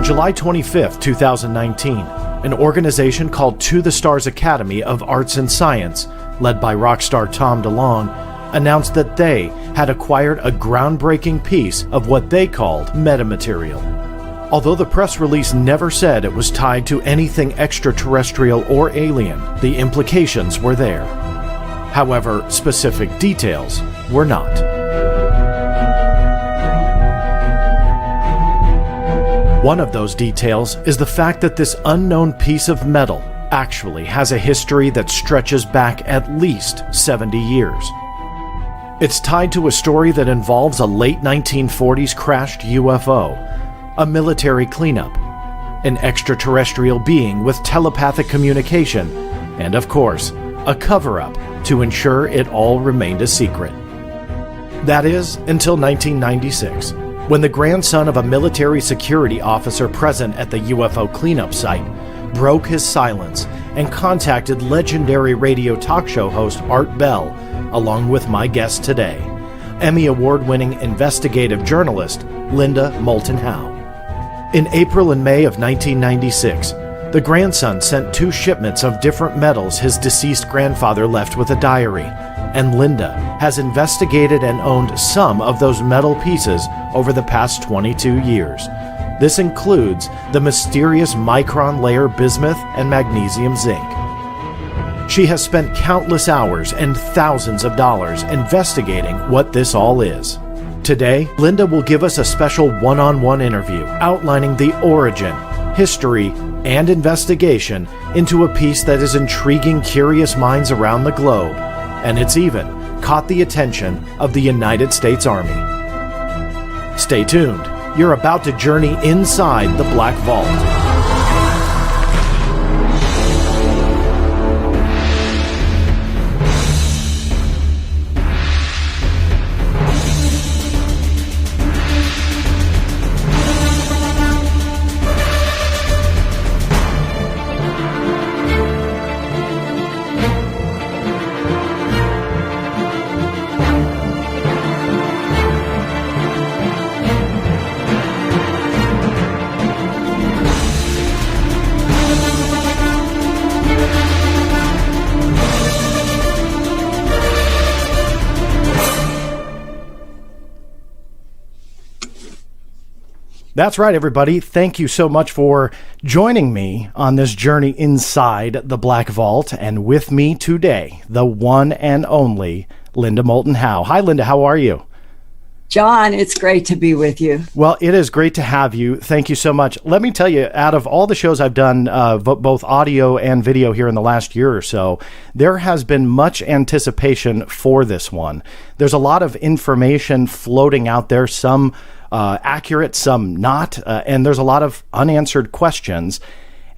On July 25, 2019, an organization called To the Stars Academy of Arts and Science, led by rock star Tom DeLonge, announced that they had acquired a groundbreaking piece of what they called metamaterial. Although the press release never said it was tied to anything extraterrestrial or alien, the implications were there. However, specific details were not. One of those details is the fact that this unknown piece of metal actually has a history that stretches back at least 70 years. It's tied to a story that involves a late 1940s crashed UFO, a military cleanup, an extraterrestrial being with telepathic communication, and of course, a cover-up to ensure it all remained a secret. That is, until 1996. When the grandson of a military security officer present at the UFO cleanup site broke his silence and contacted legendary radio talk show host Art Bell, along with my guest today, Emmy Award-winning investigative journalist Linda Moulton Howe. In April and May of 1996, the grandson sent 2 shipments of different metals his deceased grandfather left with a diary, and Linda has investigated and owned some of those metal pieces over the past 22 years. This includes the mysterious micron-layer bismuth and magnesium zinc. She has spent countless hours and thousands of dollars investigating what this all is. Today, Linda will give us a special one-on-one interview outlining the origin, history, and investigation into a piece that is intriguing curious minds around the globe, and it's even caught the attention of the United States Army. Stay tuned. You're about to journey inside the Black Vault. That's right, everybody. Thank you so much for joining me on this journey inside the Black Vault. And with me today, the one and only Linda Moulton Howe. Hi, Linda. How are you? John, it's great to be with you. Well, it is great to have you. Thank you so much. Let me tell you, out of all the shows I've done, both audio and video here in the last year or so, there has been much anticipation for this one. There's a lot of information floating out there, some accurate, some not, and there's a lot of unanswered questions.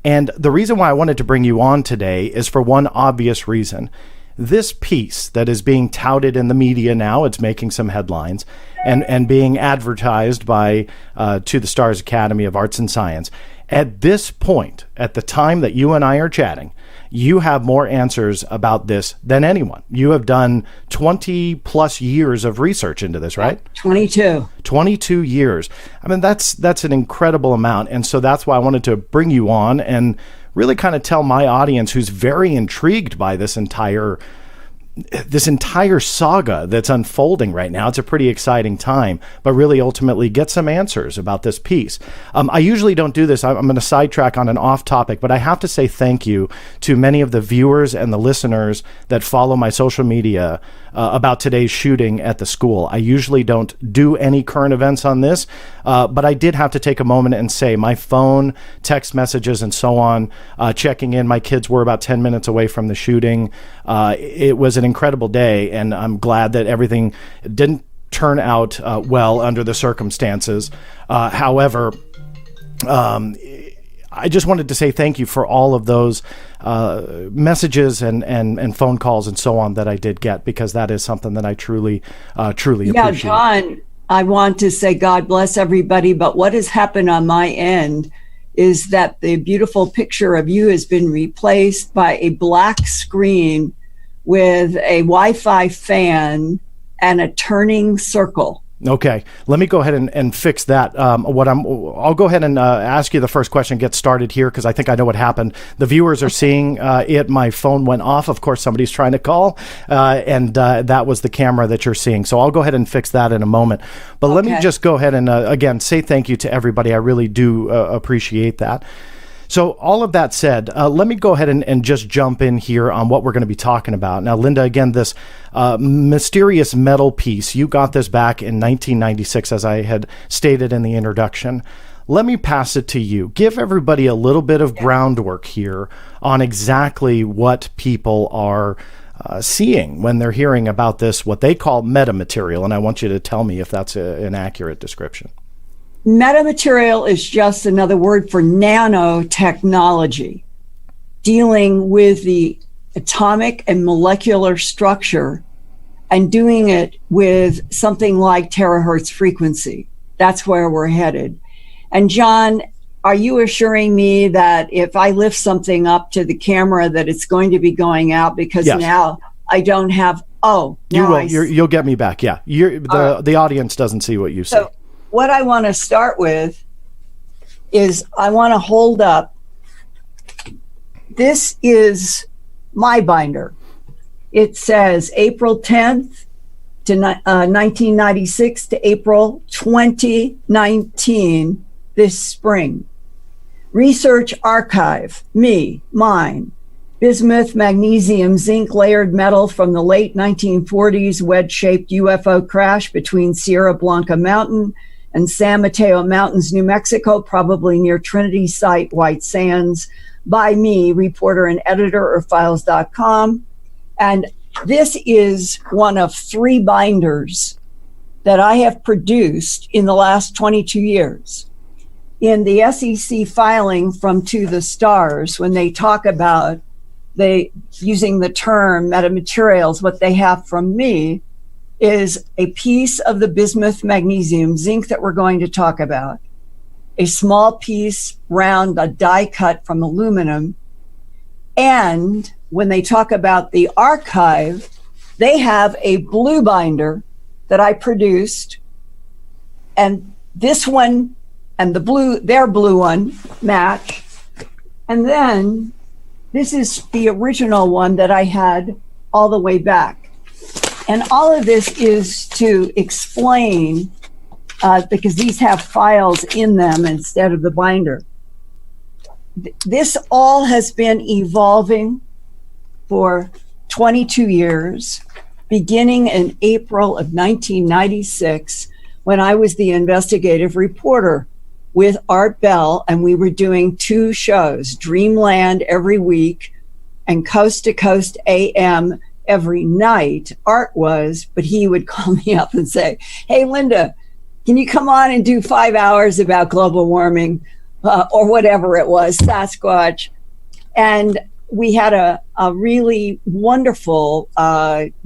And the reason why I wanted to bring you on today is for one obvious reason. This piece that is being touted in the media now, it's making some headlines, and being advertised by To the Stars Academy of Arts and Science. At this point, at the time that you and I are chatting, you have more answers about this than anyone. You have done 20 plus years of research into this, right? 22 years. I mean, that's an incredible amount. And so that's why I wanted to bring you on and really kind of tell my audience, who's very intrigued by this entire saga that's unfolding right now. It's a pretty exciting time, but really ultimately get some answers about this piece. I usually don't do this. I'm going to sidetrack on an off topic, but I have to say thank you to many of the viewers and the listeners that follow my social media about today's shooting at the school. I usually don't do any current events on this, but I did have to take a moment and say my phone, text messages, and so on, checking in. My kids were about 10 minutes away from the shooting. It was an incredible day, and I'm glad that everything didn't turn out well under the circumstances. However, I just wanted to say thank you for all of those messages and phone calls and so on that I did get, because that is something that I truly appreciate. Yeah, John, I want to say God bless everybody, but what has happened on my end is that the beautiful picture of you has been replaced by a black screen with a Wi-Fi fan and a turning circle. Okay, let me go ahead and fix that. I'll go ahead and ask you the first question, get started here, because I think I know what happened. The viewers are seeing it. My phone went off. Of course, somebody's trying to call, and that was the camera that you're seeing. So I'll go ahead and fix that in a moment. But let me just go ahead and, again, say thank you to everybody. I really do appreciate that. So all of that said, let me go ahead and just jump in here on what we're going to be talking about. Now, Linda, again, this mysterious metal piece, you got this back in 1996, as I had stated in the introduction. Let me pass it to you. Give everybody a little bit of groundwork here on exactly what people are seeing when they're hearing about this, what they call metamaterial. And I want you to tell me if that's an accurate description. Metamaterial is just another word for nanotechnology, dealing with the atomic and molecular structure and doing it with something like terahertz frequency. That's where we're headed. And John, are you assuring me that if I lift something up to the camera that it's going to be going out? Because now I don't have, you will. You'll get me back. Yeah. The audience doesn't see what you see. So, what I want to start with is I want to hold up. This is my binder. It says April 10th to 1996 to April 2019 this spring. Research archive, mine. Bismuth, magnesium, zinc layered metal from the late 1940s wedge-shaped UFO crash between Sierra Blanca Mountain and San Mateo Mountains, New Mexico, probably near Trinity Site, White Sands, by me, reporter and editor of files.com. And this is one of 3 binders that I have produced in the last 22 years. In the SEC filing from To the Stars, when they talk about using the term metamaterials, what they have from me is a piece of the bismuth, magnesium, zinc that we're going to talk about, a small piece, round, a die cut from aluminum. And when they talk about the archive, they have a blue binder that I produced, and this one and their blue one match. And then this is the original one that I had all the way back. And all of this is to explain, because these have files in them instead of the binder. This all has been evolving for 22 years, beginning in April of 1996, when I was the investigative reporter with Art Bell, and we were doing 2 shows, Dreamland every week and Coast to Coast AM every night. Art was, but he would call me up and say, "Hey, Linda, can you come on and do 5 hours about global warming?" Or whatever it was, Sasquatch. And we had a really wonderful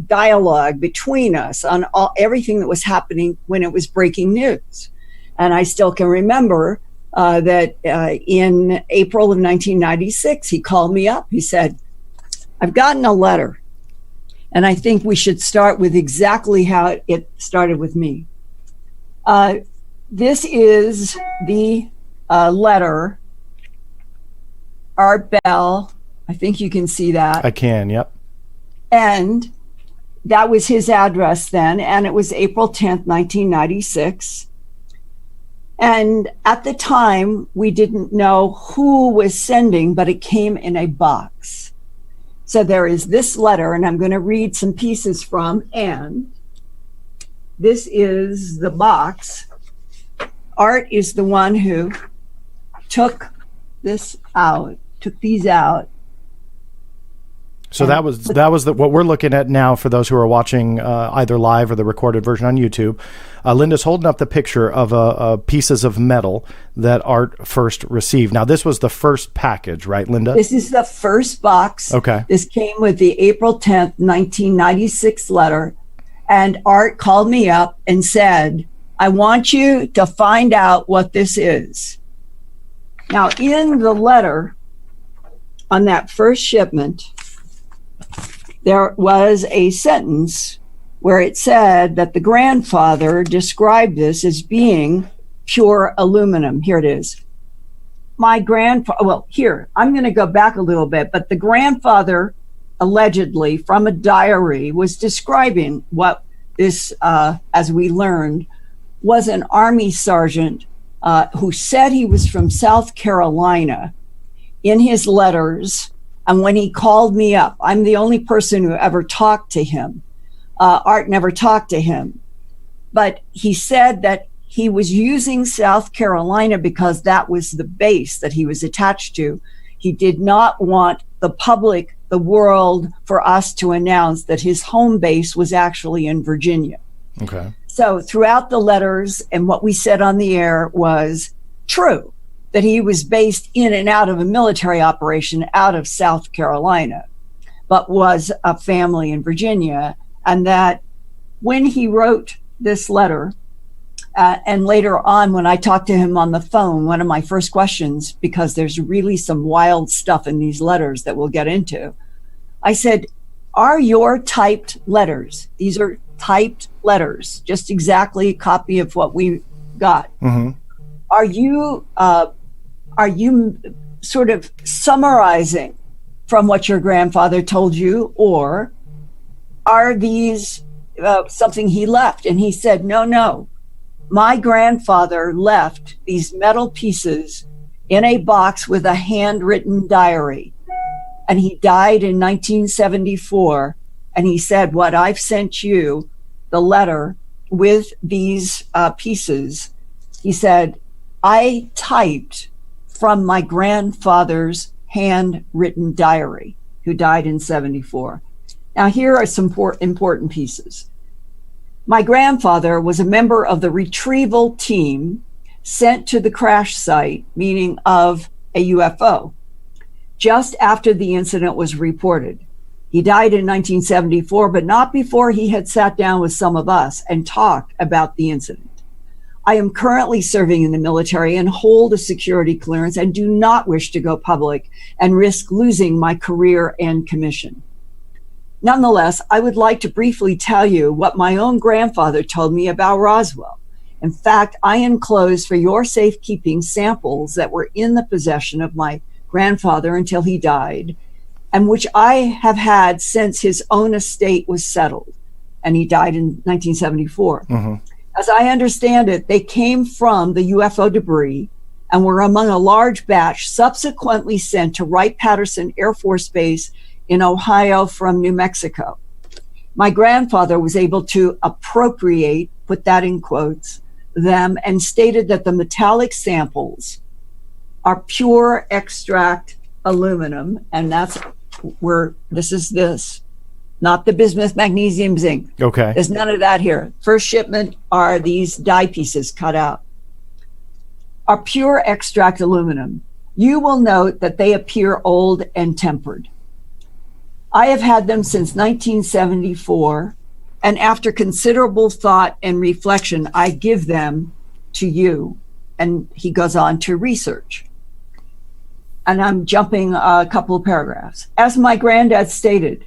dialogue between us on everything that was happening when it was breaking news. And I still can remember that in April of 1996, he called me up. He said, "I've gotten a letter, and I think we should start with exactly how it started with me." This is the letter. Art Bell, I think you can see that. I can, yep. And that was his address then, and it was April 10th, 1996. And at the time, we didn't know who was sending, but it came in a box. So there is this letter, and I'm going to read some pieces from, and this is the box. Art is the one who took these out. So that was what we're looking at now for those who are watching either live or the recorded version on YouTube. Linda's holding up the picture of pieces of metal that Art first received. Now, this was the first package, right, Linda? This is the first box. Okay. This came with the April 10th, 1996 letter, and Art called me up and said, "I want you to find out what this is." Now, in the letter on that first shipment, there was a sentence where it said that the grandfather described this as being pure aluminum. Here it is. My grandfather, well, here, I'm going to go back a little bit, but the grandfather allegedly from a diary was describing what this, as we learned, was an Army sergeant who said he was from South Carolina in his letters. And when he called me up, I'm the only person who ever talked to him. Art never talked to him. But he said that he was using South Carolina because that was the base that he was attached to. He did not want the public, the world, for us to announce that his home base was actually in Virginia. Okay. So throughout the letters and what we said on the air was true, that he was based in and out of a military operation out of South Carolina, but was a family in Virginia. And that when he wrote this letter, and later on when I talked to him on the phone, one of my first questions, because there's really some wild stuff in these letters that we'll get into, I said, are your typed letters, these are typed letters, just exactly a copy of what we got. Mm-hmm. Are you sort of summarizing from what your grandfather told you, or are these something he left? And he said, no. My grandfather left these metal pieces in a box with a handwritten diary. And he died in 1974. And he said, what I've sent you, the letter with these pieces, he said, I typed from my grandfather's handwritten diary, who died in 74. Now, here are some important pieces. My grandfather was a member of the retrieval team sent to the crash site, meaning of a UFO, just after the incident was reported. He died in 1974, but not before he had sat down with some of us and talked about the incident. I am currently serving in the military and hold a security clearance and do not wish to go public and risk losing my career and commission. Nonetheless, I would like to briefly tell you what my own grandfather told me about Roswell. In fact, I enclosed for your safekeeping samples that were in the possession of my grandfather until he died, and which I have had since his own estate was settled, and he died in 1974. Mm-hmm. As I understand it, they came from the UFO debris and were among a large batch subsequently sent to Wright-Patterson Air Force Base in Ohio from New Mexico. My grandfather was able to appropriate, put that in quotes, them, and stated that the metallic samples are pure extract aluminum, and that's where this, not the bismuth, magnesium, zinc. Okay. There's none of that here. First shipment are these die pieces cut out. Are pure extract aluminum. You will note that they appear old and tempered. I have had them since 1974, and after considerable thought and reflection, I give them to you. And he goes on to research. And I'm jumping a couple of paragraphs. As my granddad stated,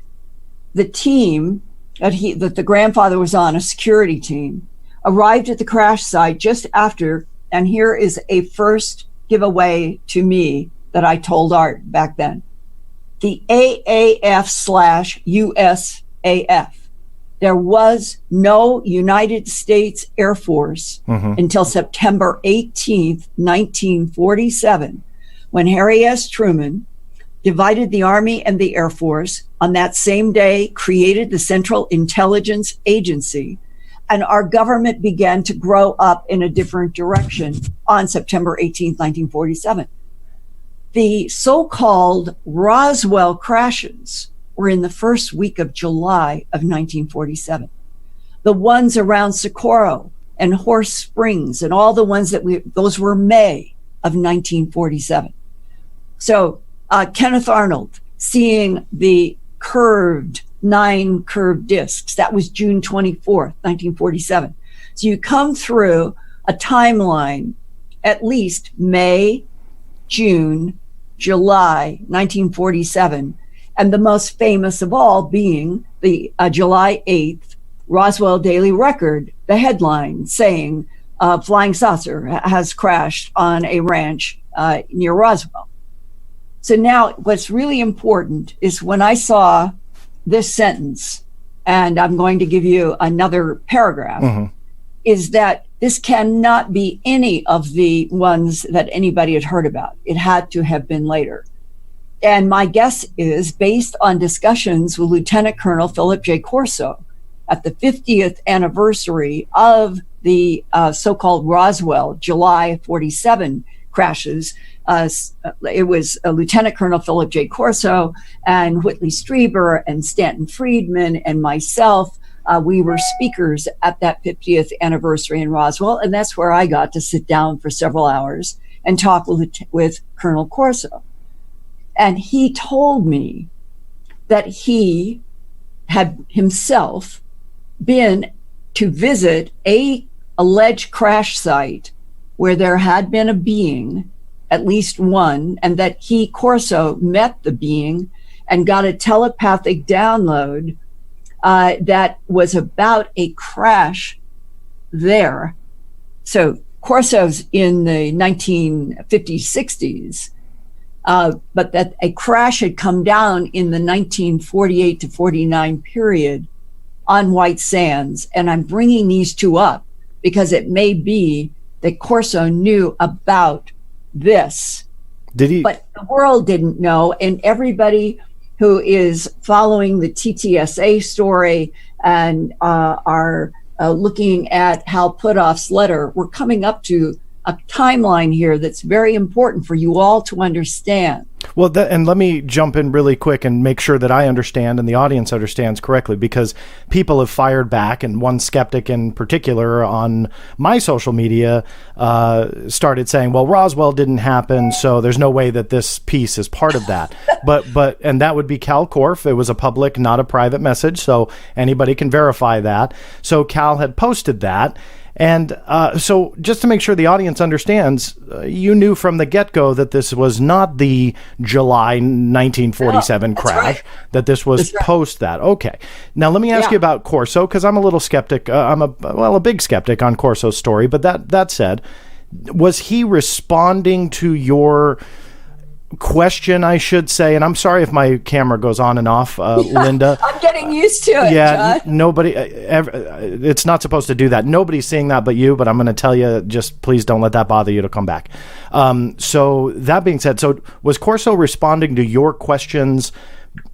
the team that the grandfather was on, a security team, arrived at the crash site just after, and here is a first giveaway to me that I told Art back then. The AAF/USAF. There was no United States Air Force until September 18th, 1947, when Harry S. Truman divided the Army and the Air Force. On that same day, created the Central Intelligence Agency, and our government began to grow up in a different direction on September 18th, 1947. The so-called Roswell crashes were in the first week of July of 1947. The ones around Socorro and Horse Springs and all the ones those were May of 1947. So Kenneth Arnold seeing the 9 curved discs, that was June 24th, 1947. So you come through a timeline, at least May, June, July 1947, and the most famous of all being the July 8th Roswell Daily Record, the headline saying, flying saucer has crashed on a ranch near Roswell. So now what's really important is when I saw this sentence, and I'm going to give you another paragraph, is that this cannot be any of the ones that anybody had heard about. It had to have been later. And my guess is based on discussions with Lieutenant Colonel Philip J. Corso at the 50th anniversary of the so-called Roswell July 47 crashes. It was Lieutenant Colonel Philip J. Corso and Whitley Strieber and Stanton Friedman and myself. We were speakers at that 50th anniversary in Roswell, and that's where I got to sit down for several hours and talk with Colonel Corso. And he told me that he had himself been to visit a alleged crash site where there had been a being, at least one, and that he, Corso, met the being and got a telepathic download that was about a crash there. So Corso's in the 1950s, 60s, but that a crash had come down in the 1948 to 49 period on White Sands. And I'm bringing these two up because it may be that Corso knew about this. Did he? But the world didn't know, and everybody who is following the TTSA story and are looking at Hal Puthoff's letter, we're coming up to a timeline here that's very important for you all to understand. Well, and let me jump in really quick and make sure that I understand and the audience understands correctly, because people have fired back, and one skeptic in particular on my social media started saying, well, Roswell didn't happen, so there's no way that this piece is part of that. And that would be Cal Korff. It was a public, not a private message, so anybody can verify that. So Cal had posted that. And so just to make sure the audience understands, you knew from the get-go that this was not the July 1947 crash, right, that this was post that. Okay. Now, let me ask you about Corso, because I'm a little skeptic. I'm a big skeptic on Corso's story. But that said, was he responding to your question, I should say, and I'm sorry if my camera goes on and off, Linda. I'm getting used to it, John. Nobody, it's not supposed to do that. Nobody's seeing that but you, but I'm going to tell you, just please don't let that bother you to come back. So that being said, so was Corso responding to your questions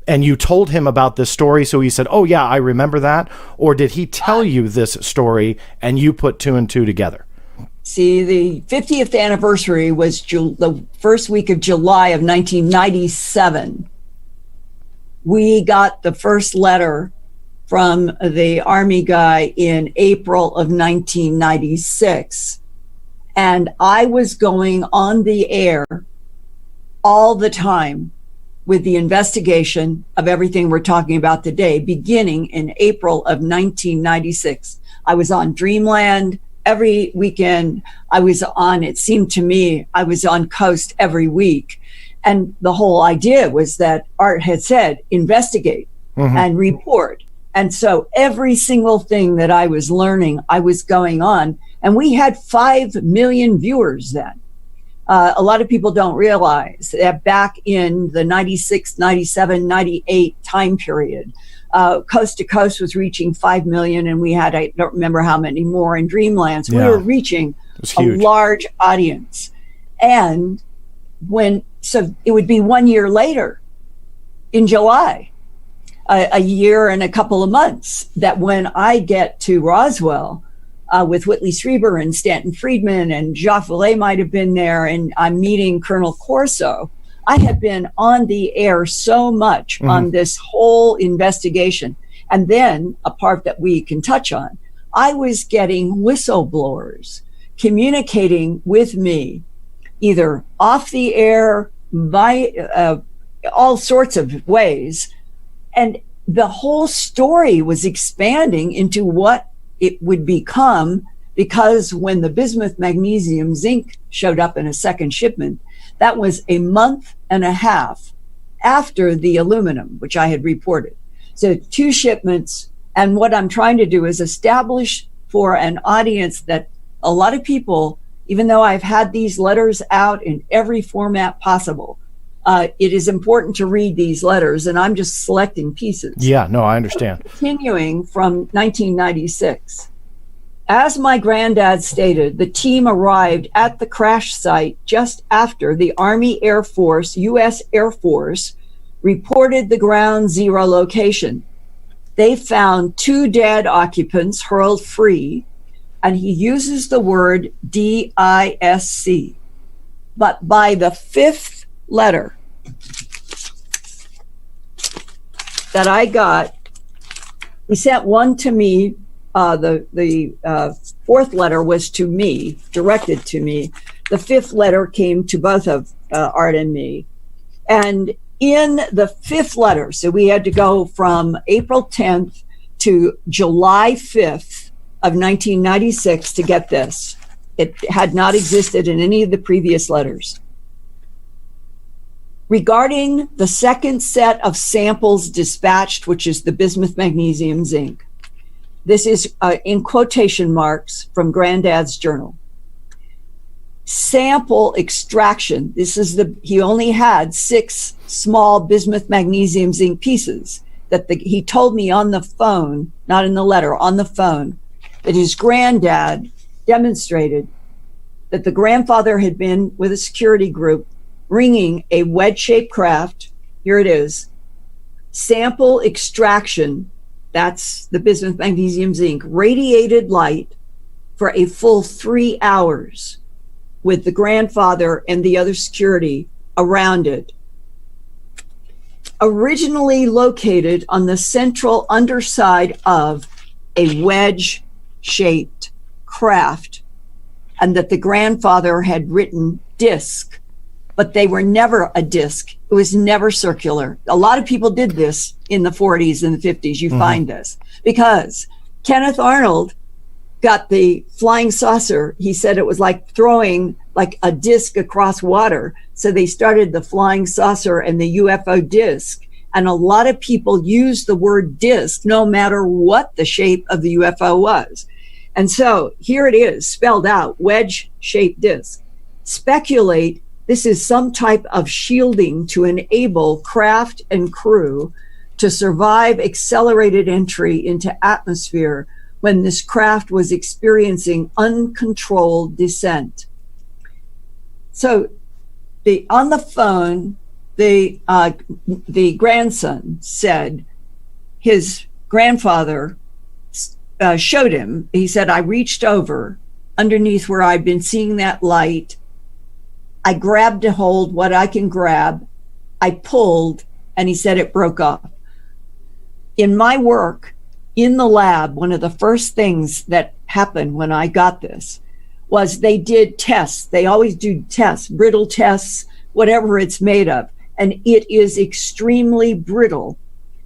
and you told him about this story, so he said, oh yeah, I remember that? Or did he tell you this story and you put two and two together? See, the 50th anniversary was the first week of July of 1997. We got the first letter from the Army guy in April of 1996. And I was going on the air all the time with the investigation of everything we're talking about today, beginning in April of 1996. I was on Dreamland. Every weekend I was on, it seemed to me, I was on Coast every week. And the whole idea was that Art had said, investigate and report. And so every single thing that I was learning, I was going on. And we had 5 million viewers then. A lot of people don't realize that back in the 96, 97, 98 time period, Coast to Coast was reaching 5 million, and we had, I don't remember how many more in Dreamlands. We were reaching a large audience. And so it would be 1 year later in July, a year and a couple of months, that when I get to Roswell with Whitley Strieber and Stanton Friedman, and Jacques Vallée might have been there, and I'm meeting Colonel Corso. I had been on the air so much on this whole investigation. And then a part that we can touch on, I was getting whistleblowers communicating with me, either off the air, by all sorts of ways. And the whole story was expanding into what it would become, because when the bismuth, magnesium, zinc showed up in a second shipment, that was a month and a half after the aluminum, which I had reported. So 2 shipments, And what I'm trying to do is establish for an audience that a lot of people, even though I've had these letters out in every format possible, it is important to read these letters, and I'm just selecting pieces. Yeah, no, I understand. Continuing from 1996. As my granddad stated, the team arrived at the crash site just after the Army Air Force, U.S. Air Force, reported the ground zero location. They found 2 dead occupants hurled free, and he uses the word DISC. But by the 5th letter that I got, he sent one to me. The 4th letter was to me, directed to me. The 5th letter came to both of Art and me. And in the 5th letter, so we had to go from April 10th to July 5th of 1996 to get this. It had not existed in any of the previous letters. Regarding the second set of samples dispatched, which is the bismuth, magnesium, zinc, this is in quotation marks from Granddad's journal. Sample extraction. This is he only had 6 small bismuth, magnesium, zinc pieces that he told me on the phone, not in the letter, on the phone, that his granddad demonstrated that the grandfather had been with a security group ringing a wedge-shaped craft. Here it is. Sample extraction. That's the bismuth, magnesium, zinc, radiated light for a full 3 hours with the grandfather and the other security around it. Originally located on the central underside of a wedge-shaped craft, and that the grandfather had written disc, but they were never a disc. It was never circular. A lot of people did this in the 40s and the 50s. You find this because Kenneth Arnold got the flying saucer. He said it was like throwing like a disc across water. So they started the flying saucer and the UFO disc. And a lot of people used the word disc no matter what the shape of the UFO was. And so here it is spelled out, wedge-shaped disc. Speculate this is some type of shielding to enable craft and crew to survive accelerated entry into atmosphere when this craft was experiencing uncontrolled descent. So on the phone, the grandson said his grandfather showed him. He said, I reached over underneath where I'd been seeing that light. I grabbed a hold, what I can grab. I pulled, and he said it broke off. In my work in the lab, one of the first things that happened when I got this was they did tests. They always do tests, brittle tests, whatever it's made of. And it is extremely brittle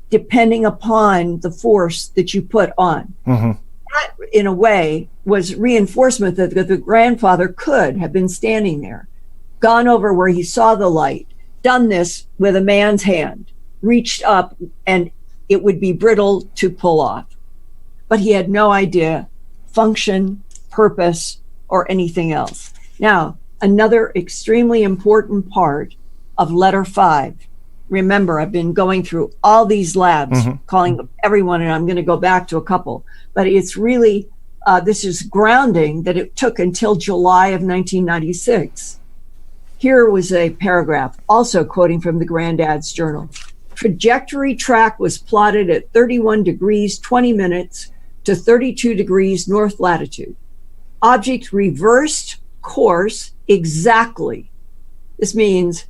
depending upon the force that you put on. Mm-hmm. That, in a way, was reinforcement that the grandfather could have been standing there, gone over where he saw the light, done this with a man's hand, reached up, and it would be brittle to pull off. But he had no idea function, purpose, or anything else. Now, another extremely important part of letter 5. Remember, I've been going through all these labs, calling everyone, and I'm going to go back to a couple. But it's really, this is grounding that it took until July of 1996. Here was a paragraph, also quoting from the Granddad's journal. Trajectory track was plotted at 31 degrees, 20 minutes to 32 degrees north latitude. Object reversed course exactly. This means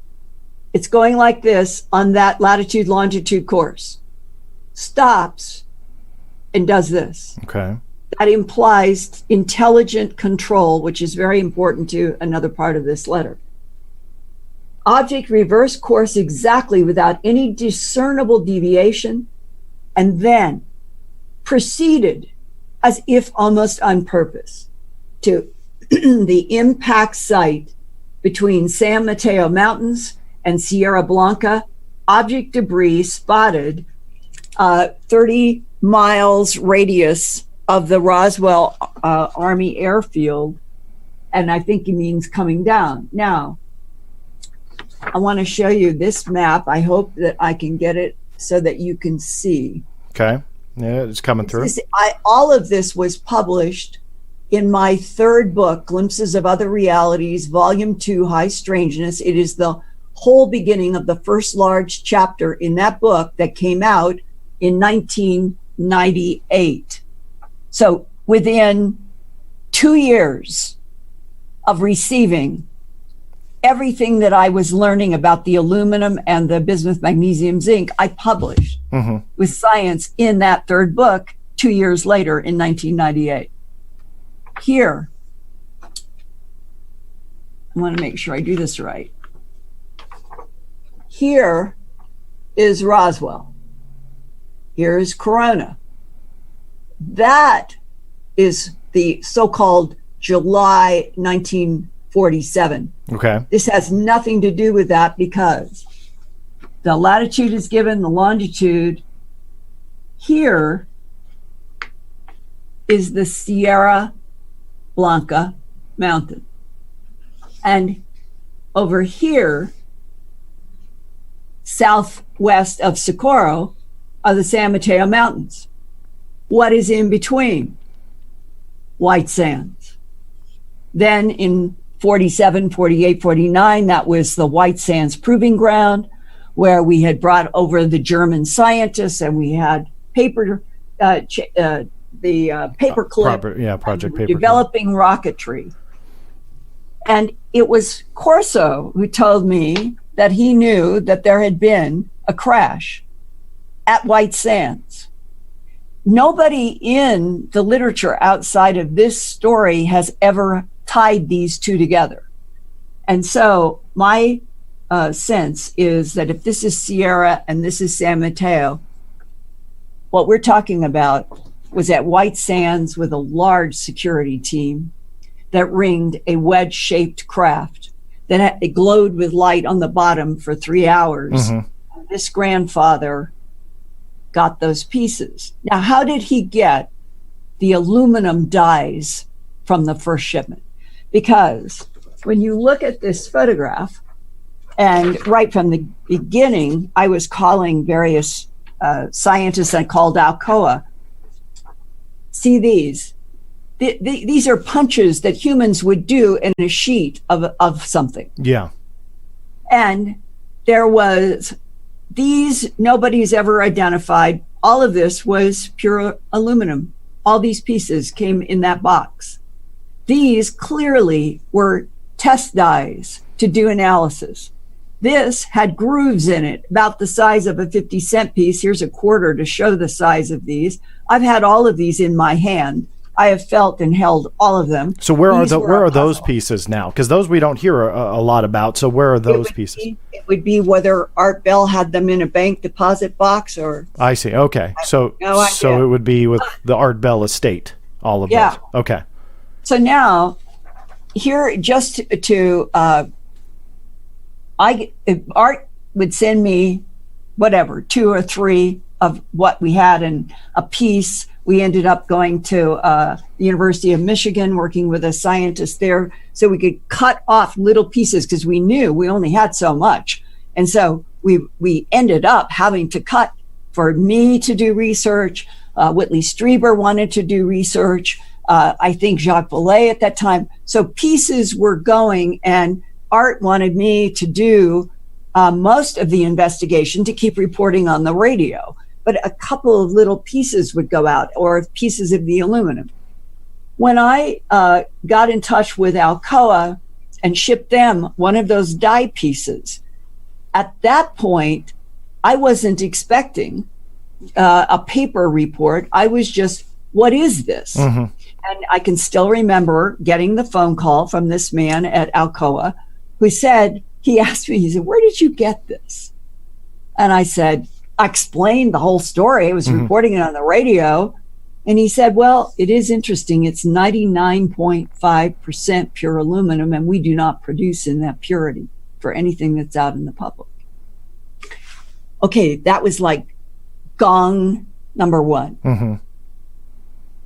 it's going like this on that latitude, longitude course. Stops and does this. Okay. That implies intelligent control, which is very important to another part of this letter. Object reversed course exactly without any discernible deviation, and then proceeded as if almost on purpose to the impact site between San Mateo Mountains and Sierra Blanca. Object debris spotted 30 miles radius of the Roswell Army Airfield. And I think he means coming down. Now, I want to show you this map. I hope that I can get it so that you can see. Okay. Yeah, it's coming through. All of this was published in my third book, Glimpses of Other Realities, Volume 2, High Strangeness. It is the whole beginning of the first large chapter in that book that came out in 1998. So within 2 years of receiving everything that I was learning about the aluminum and the bismuth, magnesium, zinc, I published with science in that third book 2 years later in 1998. Here, I want to make sure I do this right. Here is Roswell. Here is Corona. That is the so-called July 1947. Okay. This has nothing to do with that because the latitude is given, the longitude. Here is the Sierra Blanca mountain. And over here, southwest of Socorro, are the San Mateo Mountains. What is in between? White sands. Then in 47, 48, 49, that was the White Sands Proving Ground, where we had brought over the German scientists and we had paper, paperclip, Project Paperclip, developing rocketry. And it was Corso who told me that he knew that there had been a crash at White Sands. Nobody in the literature outside of this story has ever tied these two together. And so my sense is that if this is Sierra and this is San Mateo, what we're talking about was at White Sands with a large security team that ringed a wedge-shaped craft that it glowed with light on the bottom for 3 hours. This grandfather got those pieces. Now, how did he get the aluminum dyes from the first shipment? Because when you look at this photograph, and right from the beginning, I was calling various scientists. I called Alcoa. See these? These are punches that humans would do in a sheet of something. Yeah. And there was these, nobody's ever identified. All of this was pure aluminum. All these pieces came in that box. These clearly were test dies to do analysis. This had grooves in it, about the size of a 50-cent piece. Here's a quarter to show the size of these. I've had all of these in my hand. I have felt and held all of them. So where are those pieces now? Because those we don't hear a lot about. So where are those pieces? It would be whether Art Bell had them in a bank deposit box or... I see. Okay. So it would be with the Art Bell estate, all of those. Okay. So now, here, just to... Art would send me whatever, 2 or 3 of what we had in a piece. We ended up going to the University of Michigan, working with a scientist there, so we could cut off little pieces because we knew we only had so much. And so we ended up having to cut for me to do research. Whitley Strieber wanted to do research. I think Jacques Vallée at that time. So pieces were going, and Art wanted me to do most of the investigation to keep reporting on the radio. But a couple of little pieces would go out, or pieces of the aluminum. When I got in touch with Alcoa and shipped them one of those die pieces, at that point, I wasn't expecting a paper report. I was just, what is this? And I can still remember getting the phone call from this man at Alcoa who said, he asked me, he said, where did you get this? And I said, I explained the whole story. I was reporting it on the radio. And he said, well, it is interesting. It's 99.5% pure aluminum, and we do not produce in that purity for anything that's out in the public. Okay, that was like gong number one. Mm-hmm.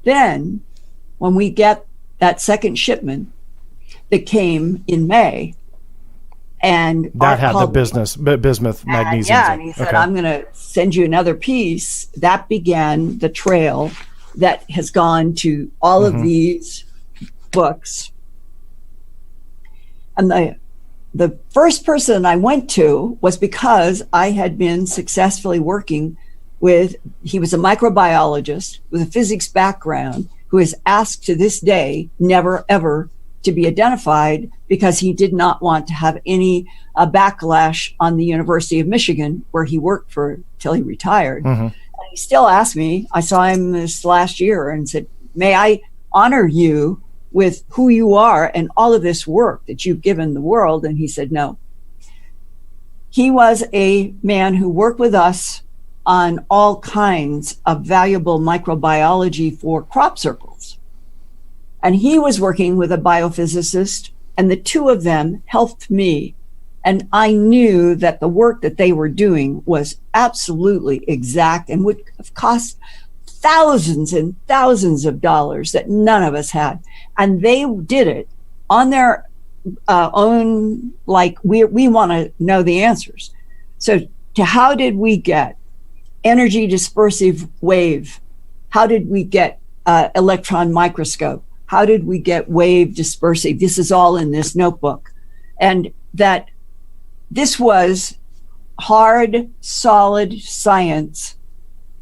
Then, when we get that second shipment that came in May, and that had the bismuth magnesium. Yeah, and he said, I'm going to send you another piece. That began the trail that has gone to all of these books. And the first person I went to was because I had been successfully working with, he was a microbiologist with a physics background who is asked to this day never ever to be identified because he did not want to have any backlash on the University of Michigan, where he worked for till he retired. And he still asked me, I saw him this last year and said, may I honor you with who you are and all of this work that you've given the world? And he said, no. He was a man who worked with us on all kinds of valuable microbiology for crop circles. And he was working with a biophysicist, and the two of them helped me. And I knew that the work that they were doing was absolutely exact and would have cost thousands and thousands of dollars that none of us had. And they did it on their own, like we want to know the answers. So to how did we get energy dispersive wave? How did we get electron microscope? How did we get wave dispersive? This is all in this notebook. And that this was hard, solid science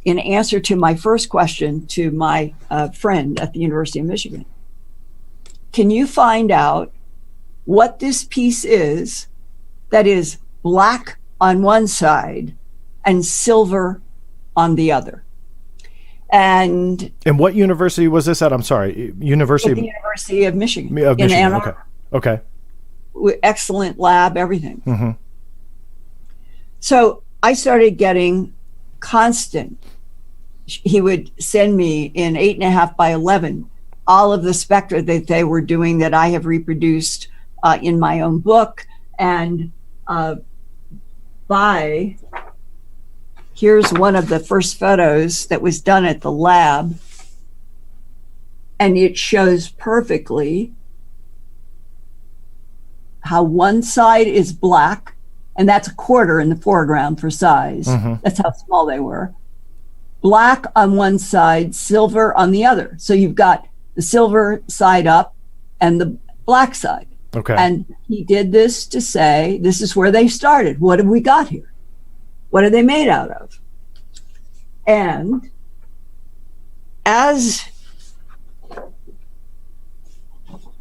in answer to my first question to my friend at the University of Michigan. Can you find out what this piece is that is black on one side and silver on the other? And what university was this at? I'm sorry, the University of Michigan. Of in Michigan. Ann Arbor. Okay. Excellent lab, everything. So I started getting constant. He would send me in 8.5 by 11 all of the spectra that they were doing that I have reproduced in my own book. And here's one of the first photos that was done at the lab. And it shows perfectly how one side is black, and that's a quarter in the foreground for size. That's how small they were. Black on one side, silver on the other. So you've got the silver side up and the black side. Okay. And he did this to say, this is where they started. What have we got here? What are they made out of? And as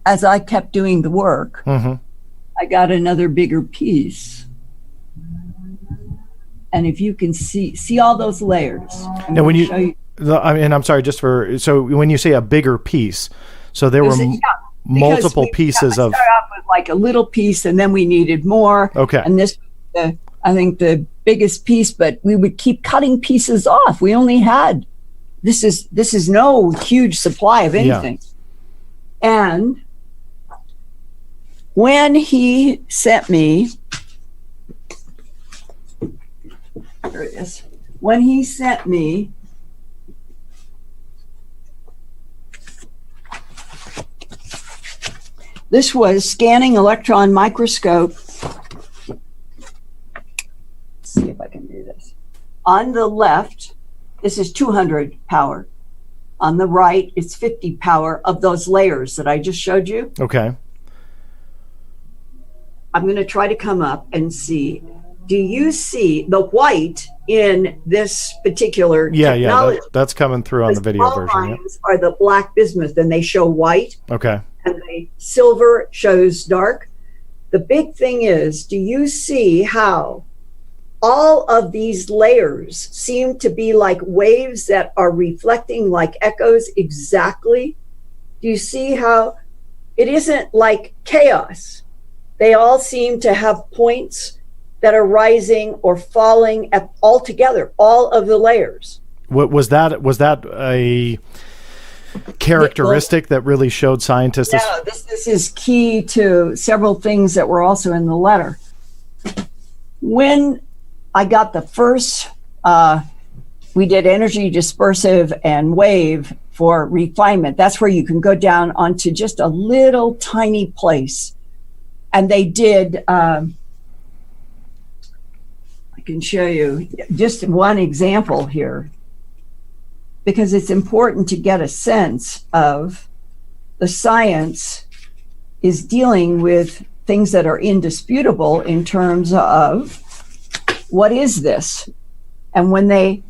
I kept doing the work, I got another bigger piece. And if you can see all those layers. Now, when I'm sorry, so when you say a bigger piece, so there were multiple pieces of. Started off with like a little piece, and then we needed more. Okay. And this, I think, the biggest piece, but we would keep cutting pieces off. We only had this is no huge supply of anything. And when he sent me, there it is. When he sent me this was scanning electron microscope. Let's see if I can do this. On the left, this is 200 power. On the right, it's 50 power of those layers that I just showed you. Okay. I'm going to try to come up and see. Do you see the white in this particular technology? That's coming through on the video version. Lines are the black bismuth, and they show white. Okay. And the silver shows dark. The big thing is, do you see how all of these layers seem to be like waves that are reflecting like echoes exactly? Do you see how it isn't like chaos? They all seem to have points that are rising or falling all together, all of the layers. What was that a characteristic that really showed scientists? No, this is key to several things that were also in the letter. When I got the first we did energy dispersive and wave for refinement. That's where you can go down onto just a little tiny place. And they did, I can show you just one example here, because it's important to get a sense of the science is dealing with things that are indisputable in terms of what is this? And when they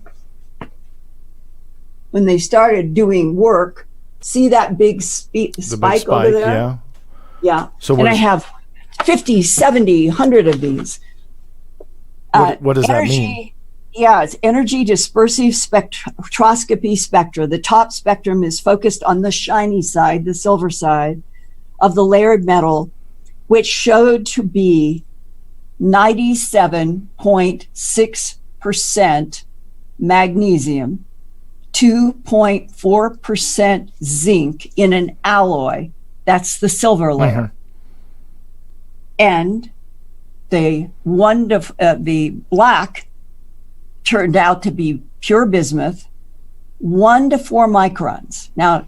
started doing work, see that big spike over there? Yeah. Yeah. So and I have 50, 70, 100 of these. What does that mean? Yeah, it's energy dispersive spectroscopy spectra. The top spectrum is focused on the shiny side, the silver side of the layered metal, which showed to be 97.6% magnesium, 2.4% zinc in an alloy. That's the silver layer. And the black turned out to be pure bismuth, 1 to 4 microns. Now,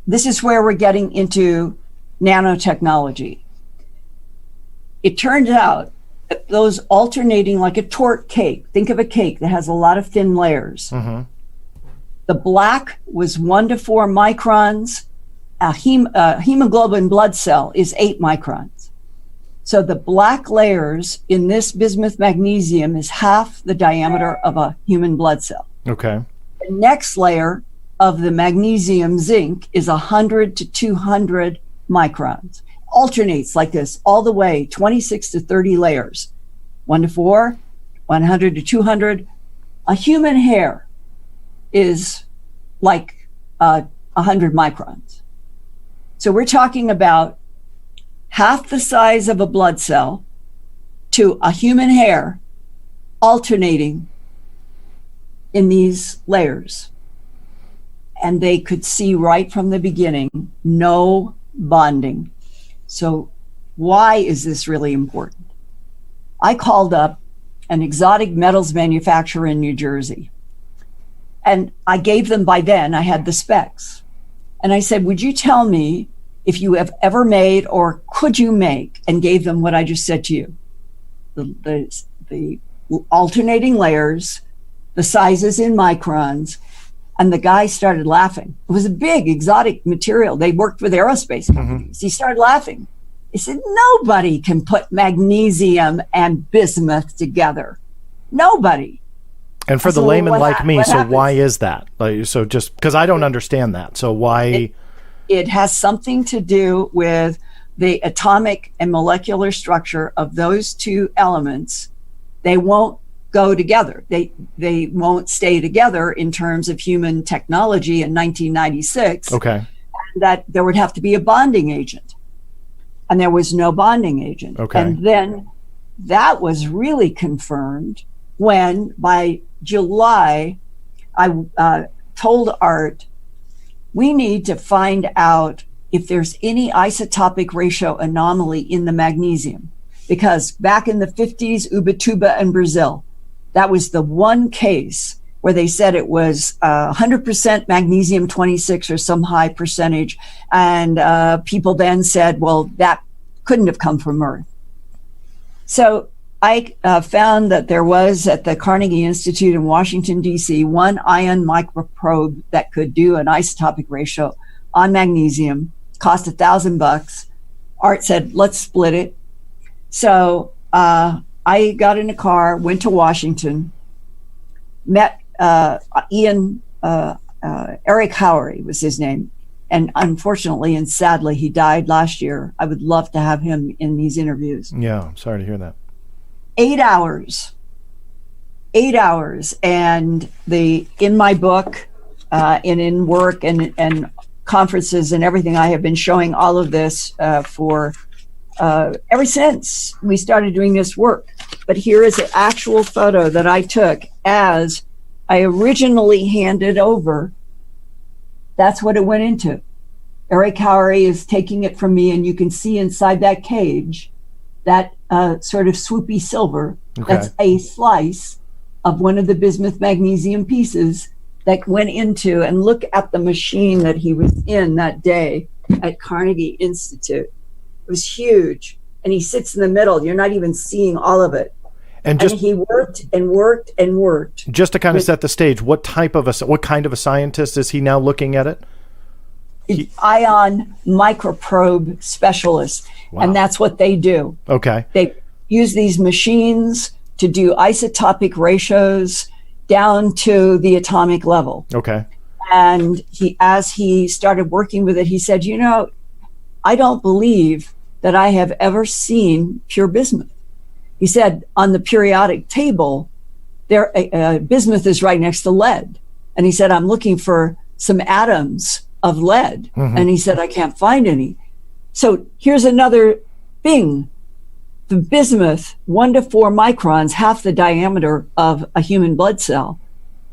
this is where we're getting into nanotechnology. It turned out that those alternating like a torte cake, think of a cake that has a lot of thin layers. The black was 1 to 4 microns. A hemoglobin blood cell is 8 microns. So the black layers in this bismuth magnesium is half the diameter of a human blood cell. Okay. The next layer of the magnesium zinc is 100 to 200 microns. Alternates like this all the way, 26 to 30 layers. 1 to 4, 100 to 200. A human hair is like 100 microns. So we're talking about half the size of a blood cell to a human hair alternating in these layers. And they could see right from the beginning, no bonding. So why is this really important? I called up an exotic metals manufacturer in New Jersey, and I gave them, by then I had the specs. And I said, would you tell me if you have ever made or could you make, and gave them what I just said to you, the alternating layers, the sizes in microns. And the guy started laughing. It was a big exotic material. They worked with aerospace companies. He started laughing. He said, nobody can put magnesium and bismuth together. Nobody. And for the layman like me, so why is that? Like, so just because I don't understand that. So why? It has something to do with the atomic and molecular structure of those two elements. They won't go together. They won't stay together in terms of human technology in 1996. Okay. That there would have to be a bonding agent. And there was no bonding agent. Okay. And then that was really confirmed when by July, I told Art, we need to find out if there's any isotopic ratio anomaly in the magnesium. Because back in the 50s, Ubatuba and Brazil, that was the one case where they said it was 100% magnesium 26 or some high percentage. And people then said, well, that couldn't have come from Earth. So I found that there was at the Carnegie Institute in Washington, D.C., one ion microprobe that could do an isotopic ratio on magnesium, cost $1,000. Art said, let's split it. So I got in a car, went to Washington, met Eric Howe was his name. And unfortunately and sadly, he died last year. I would love to have him in these interviews. Yeah, I'm sorry to hear that. 8 hours. And in my book and in work and conferences and everything, I have been showing all of this for ever since we started doing this work. But here is an actual photo that I took as I originally handed over. That's what it went into. Eric Howe is taking it from me, and you can see inside that cage that sort of swoopy silver. Okay. That's a slice of one of the bismuth magnesium pieces that went into, and look at the machine that he was in that day at Carnegie Institute. It was huge. And he sits in the middle. You're not even seeing all of it. And he worked and worked and worked. Just to kind of set the stage, what kind of a scientist is he now looking at it? Ion microprobe specialist. Wow. And that's what they do. Okay. They use these machines to do isotopic ratios down to the atomic level. Okay. And as he started working with it, he said, I don't believe that I have ever seen pure bismuth. He said, on the periodic table, bismuth is right next to lead. And he said, I'm looking for some atoms of lead. Mm-hmm. And he said, I can't find any. So here's another thing. The bismuth, 1 to 4 microns, half the diameter of a human blood cell,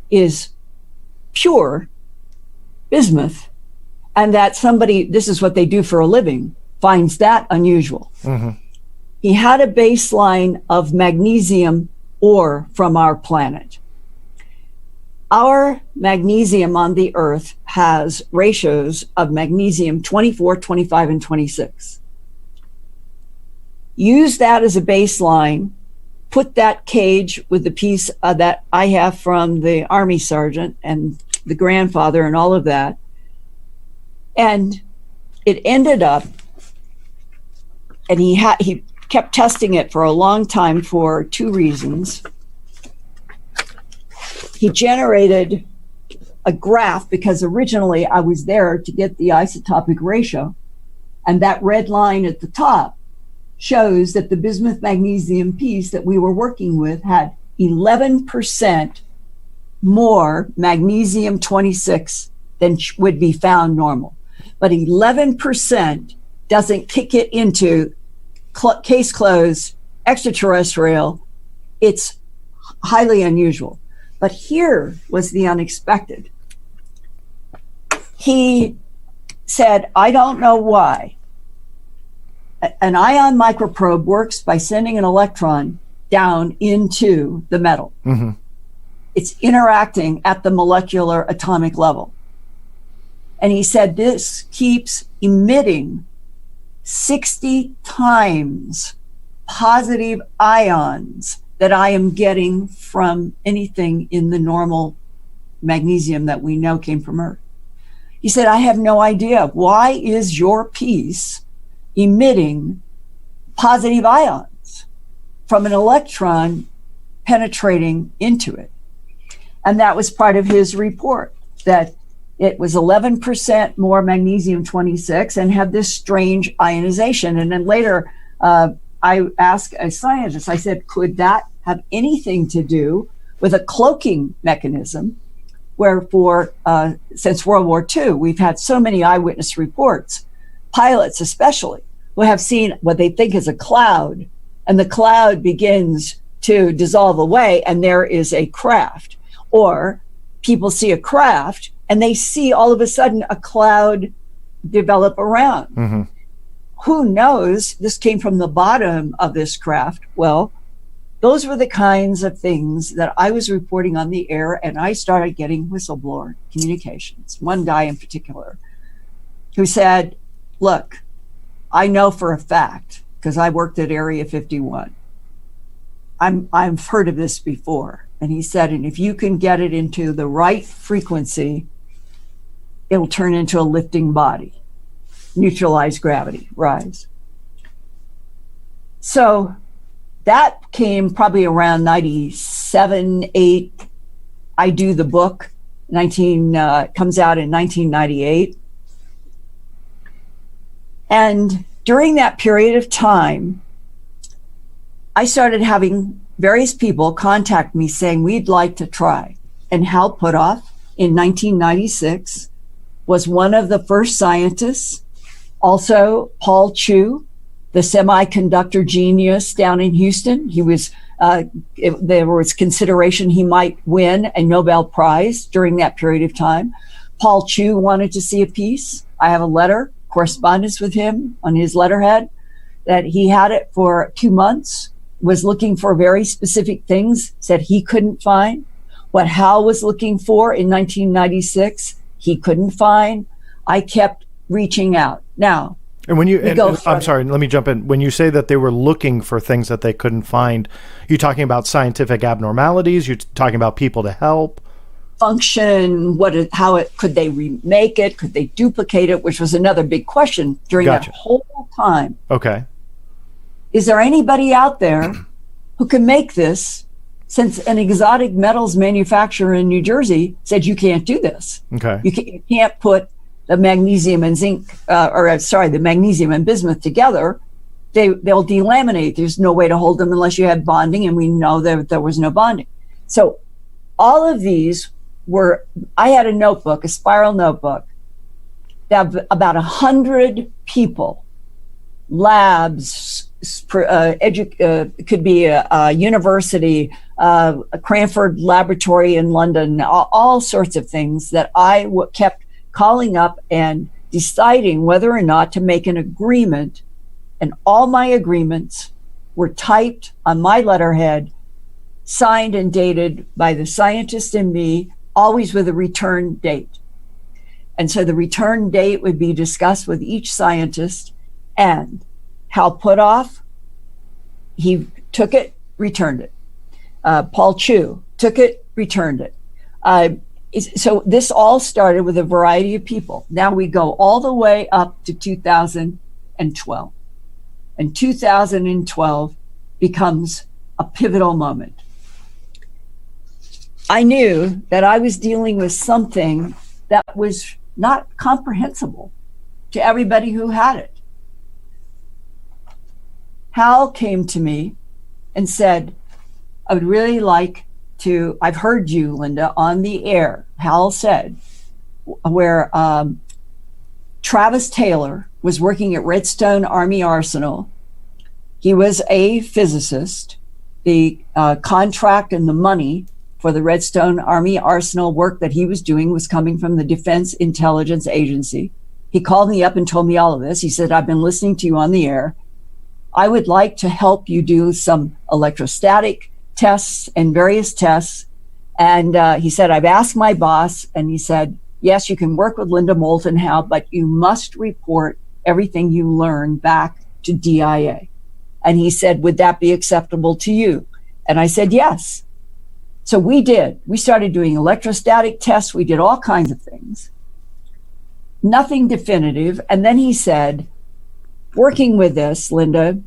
is pure bismuth. And that somebody, this is what they do for a living, finds that unusual. Mm-hmm. He had a baseline of magnesium ore from our planet. Our magnesium on the Earth has ratios of magnesium 24, 25, and 26. Use that as a baseline, put that cage with the piece that I have from the Army sergeant and the grandfather and all of that. And it ended up, and he kept testing it for a long time for 2 reasons. He generated a graph because originally I was there to get the isotopic ratio. And that red line at the top shows that the bismuth magnesium piece that we were working with had 11% more magnesium 26 than would be found normal. But 11% doesn't kick it into case closed, extraterrestrial. It's highly unusual. But here was the unexpected. He said, I don't know why. An ion microprobe works by sending an electron down into the metal. Mm-hmm. It's interacting at the molecular atomic level. And he said this keeps emitting 60 times positive ions that I am getting from anything in the normal magnesium that we know came from Earth. He said, I have no idea. Why is your piece emitting positive ions from an electron penetrating into it? And that was part of his report, that it was 11% more magnesium 26 and had this strange ionization. And then later, I asked a scientist, I said, could that have anything to do with a cloaking mechanism? Where since World War II, we've had so many eyewitness reports, pilots especially, who have seen what they think is a cloud, and the cloud begins to dissolve away, and there is a craft. Or people see a craft, and they see all of a sudden a cloud develop around. Mm-hmm. Who knows? This came from the bottom of this craft. Well, those were the kinds of things that I was reporting on the air, and I started getting whistleblower communications. One guy in particular who said, look, I know for a fact, because I worked at Area 51, I've heard of this before. And he said, and if you can get it into the right frequency, it'll turn into a lifting body, neutralize gravity, rise. So that came probably around 97, 8. I do the book, comes out in 1998. And during that period of time, I started having various people contact me saying, we'd like to try. And Hal Puthoff in 1996 was one of the first scientists. Also, Paul Chu, the semiconductor genius down in Houston. He was, there was consideration he might win a Nobel Prize during that period of time. Paul Chu wanted to see a piece. I have a letter, correspondence with him on his letterhead, that he had it for 2 months. was looking for very specific things, said he couldn't find. What Howe was looking for in 1996, he couldn't find. I kept reaching out. Now, and when you, I'm sorry, let me jump in. When you say that they were looking for things that they couldn't find, you talking about scientific abnormalities? You're talking about people to help? Function, could they remake it? Could they duplicate it? Which was another big question during that whole time. Okay. Is there anybody out there who can make this, since an exotic metals manufacturer in New Jersey said you can't do this? Okay. You can't put the magnesium and zinc, the magnesium and bismuth together. They'll delaminate. There's no way to hold them unless you had bonding, and we know that there was no bonding. So all of these I had a notebook, a spiral notebook, that about 100 people, labs, could be a university, a Cranford laboratory in London, all sorts of things that I kept calling up and deciding whether or not to make an agreement. And all my agreements were typed on my letterhead, signed and dated by the scientist and me, always with a return date. And so the return date would be discussed with each scientist, and Hal Putoff, he took it, returned it. Paul Chu took it, returned it. So this all started with a variety of people. Now we go all the way up to 2012. And 2012 becomes a pivotal moment. I knew that I was dealing with something that was not comprehensible to everybody who had it. Hal came to me and said, I would really like to, I've heard you, Linda, on the air, Hal said, where Travis Taylor was working at Redstone Army Arsenal. He was a physicist. The contract and the money for the Redstone Army Arsenal work that he was doing was coming from the Defense Intelligence Agency. He called me up and told me all of this. He said, I've been listening to you on the air. I would like to help you do some electrostatic tests and various tests. And he said, I've asked my boss, and he said, yes, you can work with Linda Moulton, Howe, but you must report everything you learn back to DIA. And he said, would that be acceptable to you? And I said, yes. So we did. We started doing electrostatic tests. We did all kinds of things. Nothing definitive. And then he said, working with this, Linda,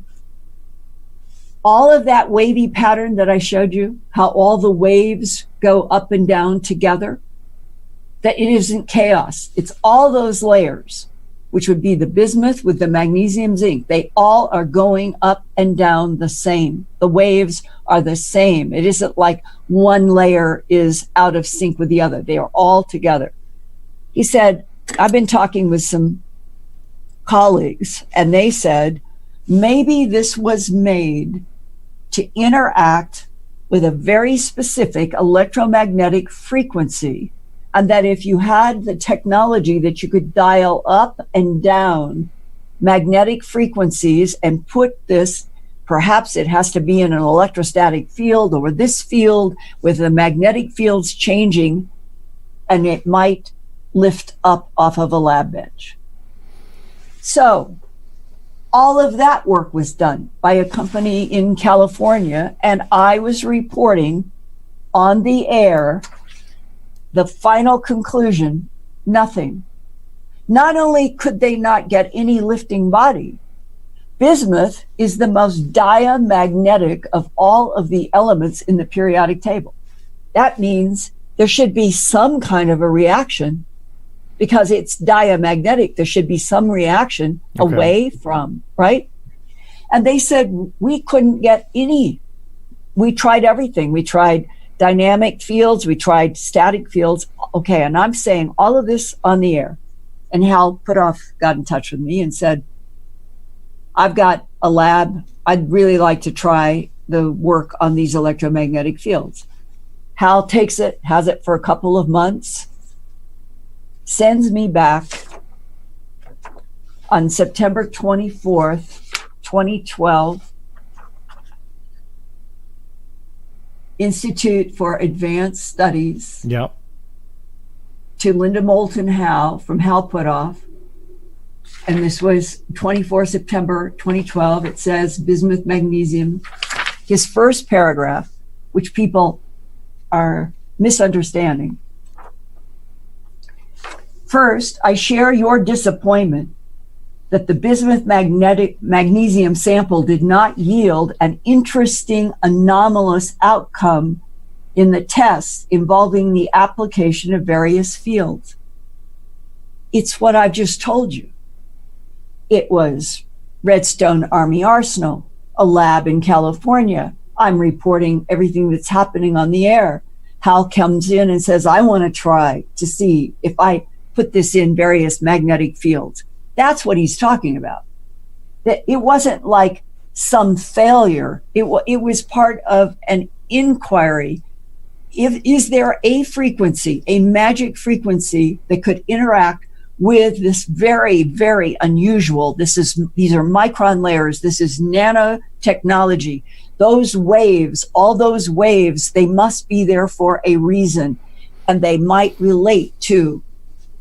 all of that wavy pattern that I showed you, how all the waves go up and down together, that it isn't chaos. It's all those layers, which would be the bismuth with the magnesium zinc. They all are going up and down the same. The waves are the same. It isn't like one layer is out of sync with the other. They are all together. He said, I've been talking with some colleagues, and they said, maybe this was made to interact with a very specific electromagnetic frequency, and that if you had the technology that you could dial up and down magnetic frequencies and put this, perhaps it has to be in an electrostatic field or this field with the magnetic fields changing, and it might lift up off of a lab bench. So all of that work was done by a company in California, and I was reporting on the air the final conclusion: nothing. Not only could they not get any lifting body, bismuth is the most diamagnetic of all of the elements in the periodic table. That means there should be some kind of a reaction. Because it's diamagnetic, there should be some reaction away from, right? And they said, we couldn't get any. We tried everything. We tried dynamic fields, we tried static fields. Okay, and I'm saying all of this on the air. And Hal Putoff got in touch with me and said, I've got a lab. I'd really like to try the work on these electromagnetic fields. Hal takes it, has it for a couple of months, sends me back on September 24th, 2012, Institute for Advanced Studies, Yep. to Linda Moulton Howe from Howe Putoff. And this was 24 September 2012. It says bismuth magnesium. His first paragraph, which people are misunderstanding. First, I share your disappointment that the bismuth magnesium sample did not yield an interesting anomalous outcome in the tests involving the application of various fields. It's what I've just told you. It was Redstone Army Arsenal, a lab in California. I'm reporting everything that's happening on the air. Hal comes in and says, I want to try to see if I put this in various magnetic fields. That's what he's talking about. It wasn't like some failure. It was part of an inquiry. Is there a frequency, a magic frequency that could interact with this very, very unusual, these are micron layers, this is nanotechnology. Those waves, all those waves, they must be there for a reason. And they might relate to,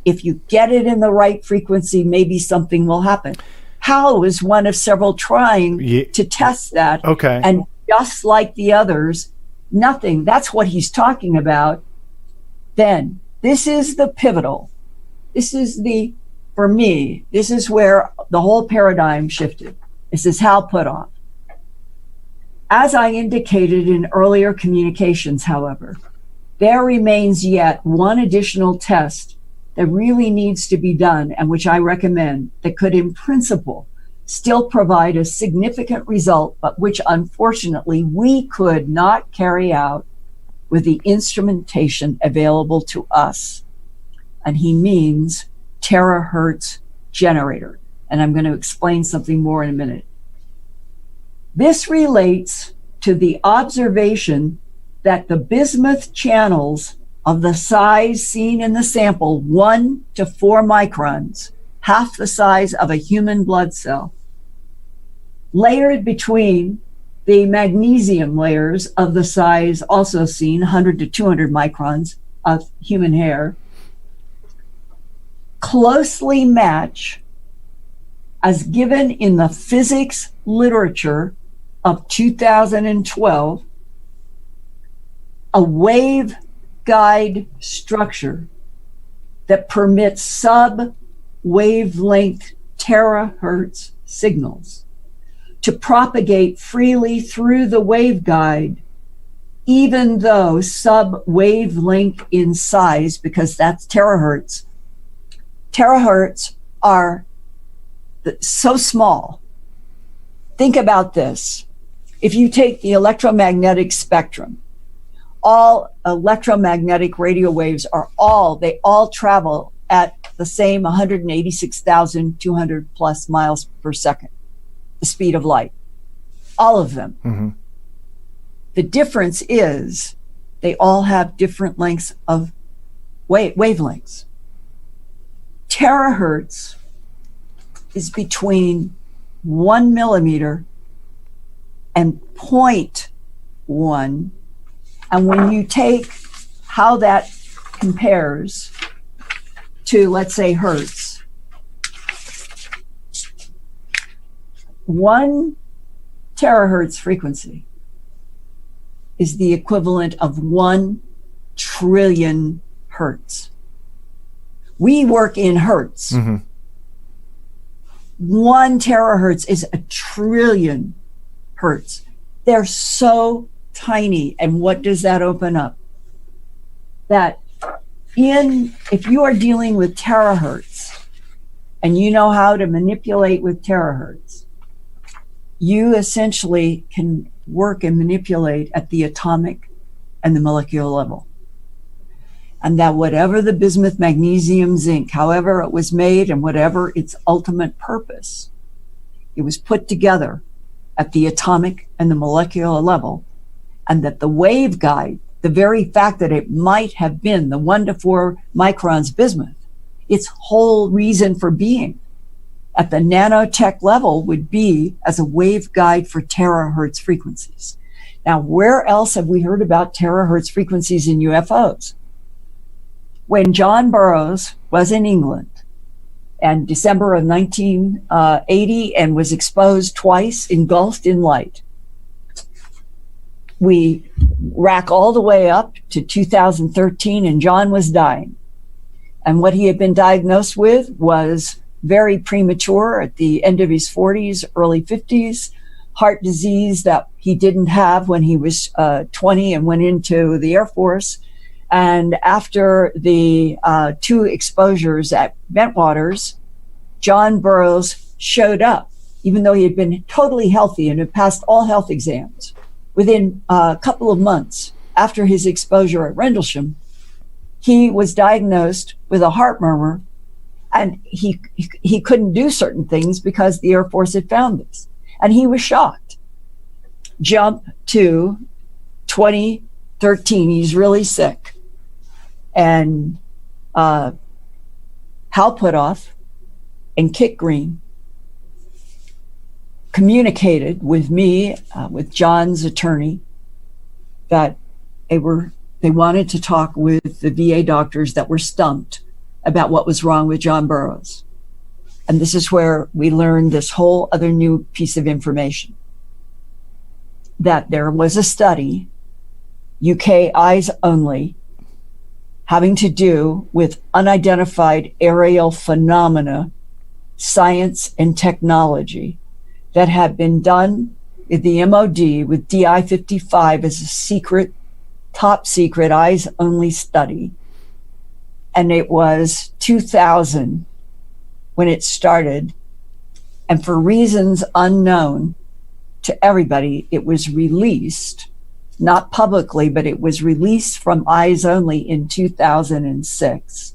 if you get it in the right frequency, maybe something will happen. Howe was one of several trying to test that. Okay. And just like the others, nothing. That's what he's talking about. Then this is the pivotal. This is for me, this is where the whole paradigm shifted. This is Howe Putoff. As I indicated in earlier communications, however, there remains yet one additional test that really needs to be done, and which I recommend, that could in principle still provide a significant result, but which unfortunately we could not carry out with the instrumentation available to us. And he means terahertz generator. And I'm going to explain something more in a minute. This relates to the observation that the bismuth channels of the size seen in the sample, 1 to 4 microns, half the size of a human blood cell, layered between the magnesium layers of the size also seen, 100 to 200 microns of human hair, closely match, as given in the physics literature of 2012, a waveguide structure that permits sub-wavelength terahertz signals to propagate freely through the waveguide, even though sub-wavelength in size, because that's terahertz. Terahertz are so small. Think about this. If you take the electromagnetic spectrum, all electromagnetic radio waves they all travel at the same 186,200 plus miles per second, the speed of light. All of them. Mm-hmm. The difference is they all have different lengths of wavelengths. Terahertz is between 1 millimeter and 0.1. And when you take how that compares to, let's say, hertz, 1 terahertz frequency is the equivalent of 1 trillion hertz. We work in hertz. Mm-hmm. 1 terahertz is a trillion hertz. They're so tiny. And what does that open up? That if you are dealing with terahertz and you know how to manipulate with terahertz, you essentially can work and manipulate at the atomic and the molecular level. And that whatever the bismuth, magnesium, zinc, however it was made and whatever its ultimate purpose, it was put together at the atomic and the molecular level, and that the waveguide, the very fact that it might have been the 1 to 4 microns bismuth, its whole reason for being at the nanotech level would be as a waveguide for terahertz frequencies. Now, where else have we heard about terahertz frequencies in UFOs? When John Burroughs was in England in December of 1980 and was exposed twice, engulfed in light, we rack all the way up to 2013, and John was dying. And what he had been diagnosed with was very premature at the end of his 40s, early 50s, heart disease that he didn't have when he was 20 and went into the Air Force. And after the 2 exposures at Bentwaters, John Burroughs showed up, even though he had been totally healthy and had passed all health exams. Within a couple of months after his exposure at Rendlesham, he was diagnosed with a heart murmur, and he couldn't do certain things because the Air Force had found this. And he was shocked. Jump to 2013, he's really sick. And Hal Puthoff and Kit Green communicated with me, with John's attorney, that they wanted to talk with the VA doctors that were stumped about what was wrong with John Burroughs. And this is where we learned this whole other new piece of information, that there was a study, UK eyes only, having to do with unidentified aerial phenomena, science and technology, that had been done with the MOD with DI-55 as a secret, top secret, eyes only study. And it was 2000 when it started. And for reasons unknown to everybody, it was released, not publicly, but it was released from eyes only in 2006.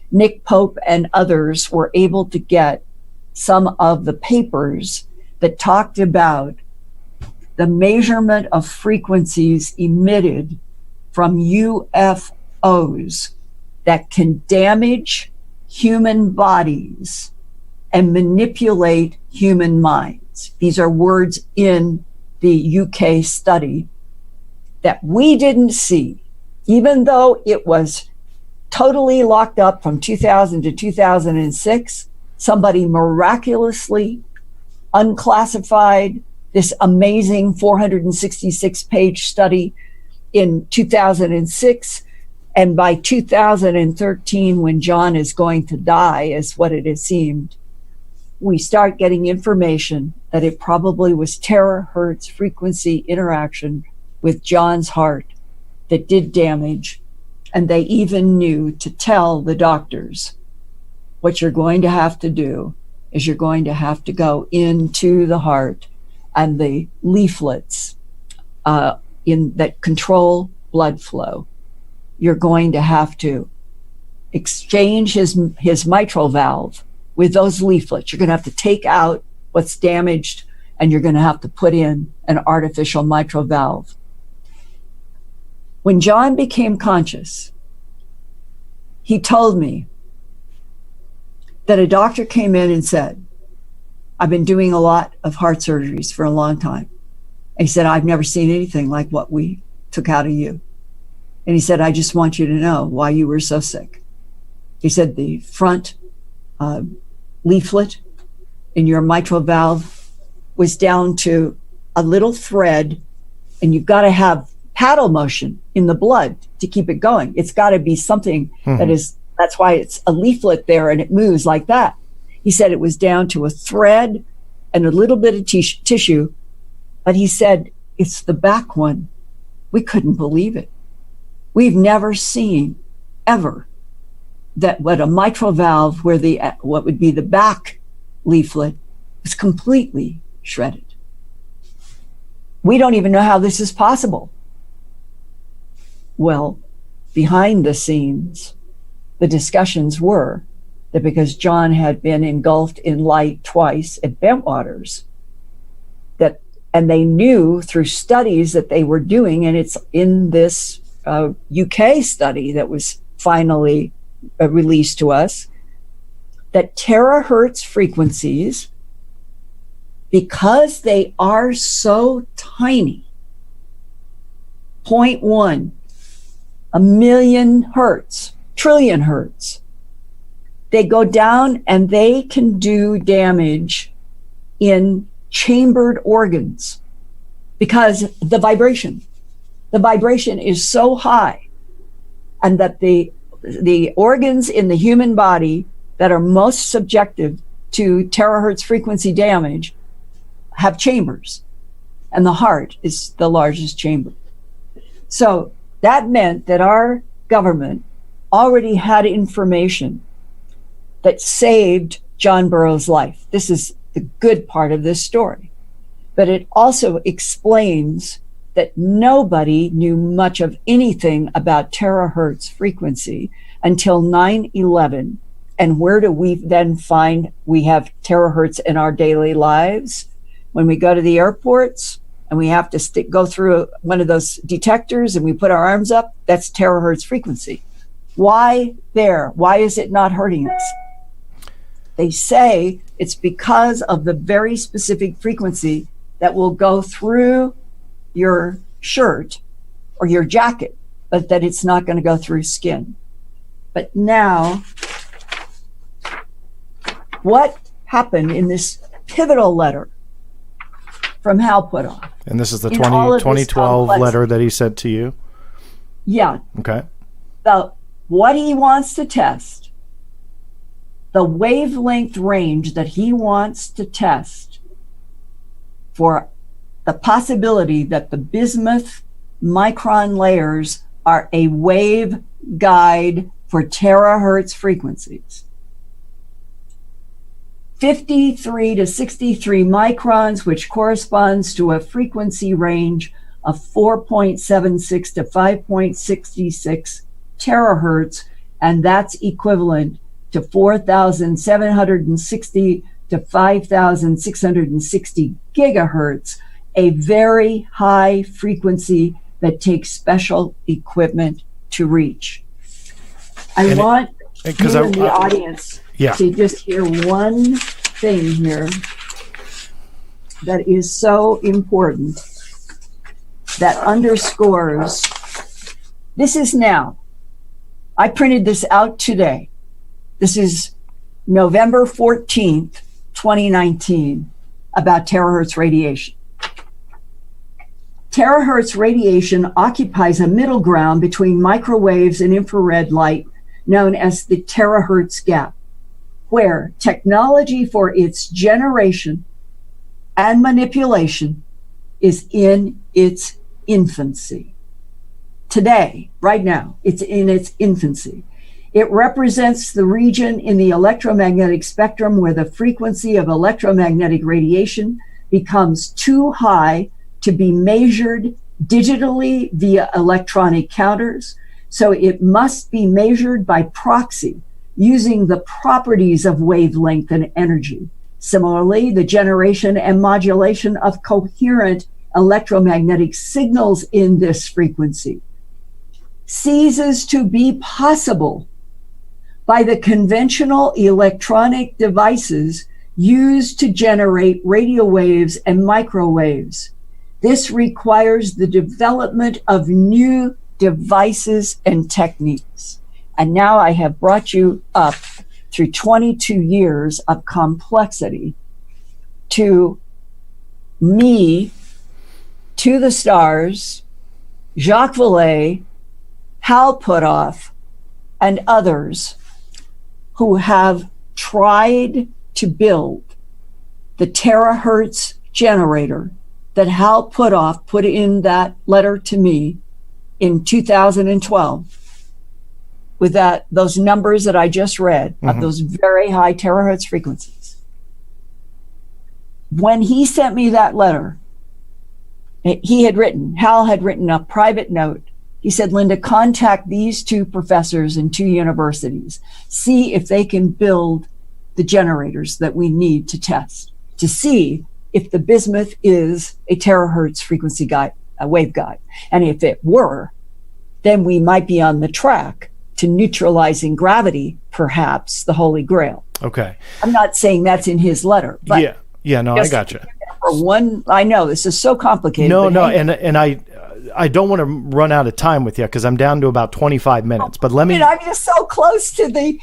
Nick Pope and others were able to get some of the papers that talked about the measurement of frequencies emitted from UFOs that can damage human bodies and manipulate human minds. These are words in the UK study that we didn't see, even though it was totally locked up from 2000 to 2006. Somebody miraculously unclassified this amazing 466-page study in 2006. And by 2013, when John is going to die, is what it has seemed, we start getting information that it probably was terahertz frequency interaction with John's heart that did damage. And they even knew to tell the doctors, what you're going to have to do is you're going to have to go into the heart, and the leaflets that control blood flow, you're going to have to exchange his mitral valve with those leaflets. You're going to have to take out what's damaged, and you're going to have to put in an artificial mitral valve. When John became conscious, he told me that a doctor came in and said, I've been doing a lot of heart surgeries for a long time. And he said, I've never seen anything like what we took out of you. And he said, I just want you to know why you were so sick. He said, the front leaflet in your mitral valve was down to a little thread, and you've got to have paddle motion in the blood to keep it going. It's got to be something that's why it's a leaflet there and it moves like that. He said it was down to a thread and a little bit of tissue, but he said, it's the back one. We couldn't believe it. We've never seen ever that what a mitral valve where what would be the back leaflet was completely shredded. We don't even know how this is possible. Well, behind the scenes, the discussions were that because John had been engulfed in light twice at Bentwaters, and they knew through studies that they were doing, and it's in this UK study that was finally released to us, that terahertz frequencies, because they are so tiny, 0.1, a million hertz, trillion hertz. They go down and they can do damage in chambered organs because the vibration is so high, and that the organs in the human body that are most subjective to terahertz frequency damage have chambers, and the heart is the largest chamber. So that meant that our government already had information that saved John Burroughs' life. This is the good part of this story. But it also explains that nobody knew much of anything about terahertz frequency until 9/11. And where do we then find we have terahertz in our daily lives? When we go to the airports and we have to go through one of those detectors and we put our arms up, that's terahertz frequency. Why there? Why is it not hurting us? They say it's because of the very specific frequency that will go through your shirt or your jacket, but that it's not going to go through skin. But now, what happened in this pivotal letter from Howe Puthoff? And this is the 2012 letter that he sent to you? Yeah. Okay. What he wants to test, the wavelength range that he wants to test for the possibility that the bismuth micron layers are a wave guide for terahertz frequencies. 53 to 63 microns, which corresponds to a frequency range of 4.76 to 5.66 terahertz, and that's equivalent to 4,760 to 5,660 gigahertz, a very high frequency that takes special equipment to reach. I want you in the audience to just hear one thing here that is so important, that underscores, this is now. I printed this out today. This is November 14th, 2019, about terahertz radiation. Terahertz radiation occupies a middle ground between microwaves and infrared light, known as the terahertz gap, where technology for its generation and manipulation is in its infancy. Today, right now, it's in its infancy. It represents the region in the electromagnetic spectrum where the frequency of electromagnetic radiation becomes too high to be measured digitally via electronic counters, so it must be measured by proxy using the properties of wavelength and energy. Similarly, the generation and modulation of coherent electromagnetic signals in this frequency ceases to be possible by the conventional electronic devices used to generate radio waves and microwaves. This requires the development of new devices and techniques. And now I have brought you up through 22 years of complexity to me, to the stars, Jacques Vallée, Howe Puthoff, and others who have tried to build the terahertz generator that Howe Puthoff put in that letter to me in 2012 with those numbers that I just read of those very high terahertz frequencies. When he sent me that letter, Hal had written a private note. He said, Linda, contact these two professors in two universities. See if they can build the generators that we need to test, to see if the bismuth is a terahertz frequency guide, a wave guide. And if it were, then we might be on the track to neutralizing gravity, perhaps the Holy Grail. Okay. I'm not saying that's in his letter, but yeah, no, I gotcha. for one. I know this is so complicated. No, and I don't want to run out of time with you because I'm down to about 25 minutes. But let me. I'm just so close to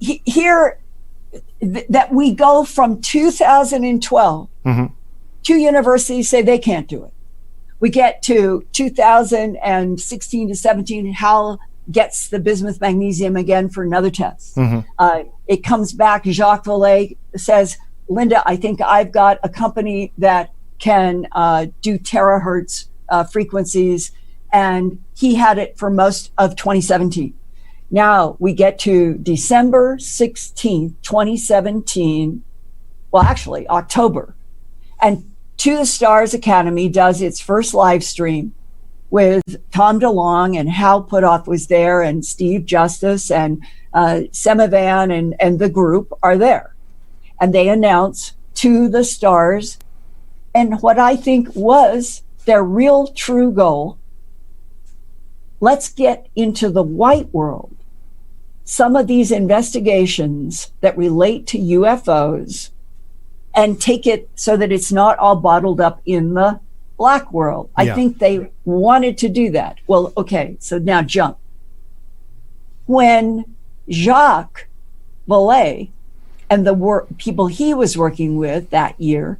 here that we go from 2012. Two universities say they can't do it. We get to 2016 to 17. Howe gets the bismuth magnesium again for another test. It comes back. Jacques Vallée says, Linda, I think I've got a company that can do terahertz frequencies. And he had it for most of 2017. Now we get to December 16th, 2017. Well, actually, October. And To the Stars Academy does its first live stream with Tom DeLonge, and Hal Puthoff was there, and Steve Justice and Semivan and the group are there. And they announce To the Stars, and what I think was their real true goal, let's get into the white world some of these investigations that relate to UFOs and take it so that it's not all bottled up in the black world. I think they wanted to do that. Well, okay, so now jump. When Jacques Vallée and the people he was working with that year,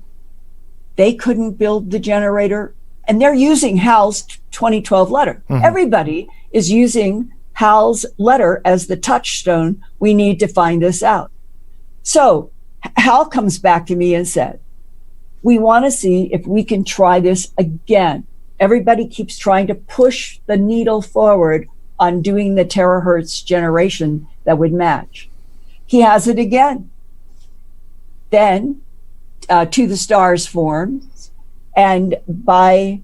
they couldn't build the generator, and they're using Hal's 2012 letter. Everybody is using Hal's letter as the touchstone. We need to find this out. So Hal comes back to me and said, we want to see if we can try this again. Everybody keeps trying to push the needle forward on doing the terahertz generation that would match. He has it again. Then To the Stars forms, and by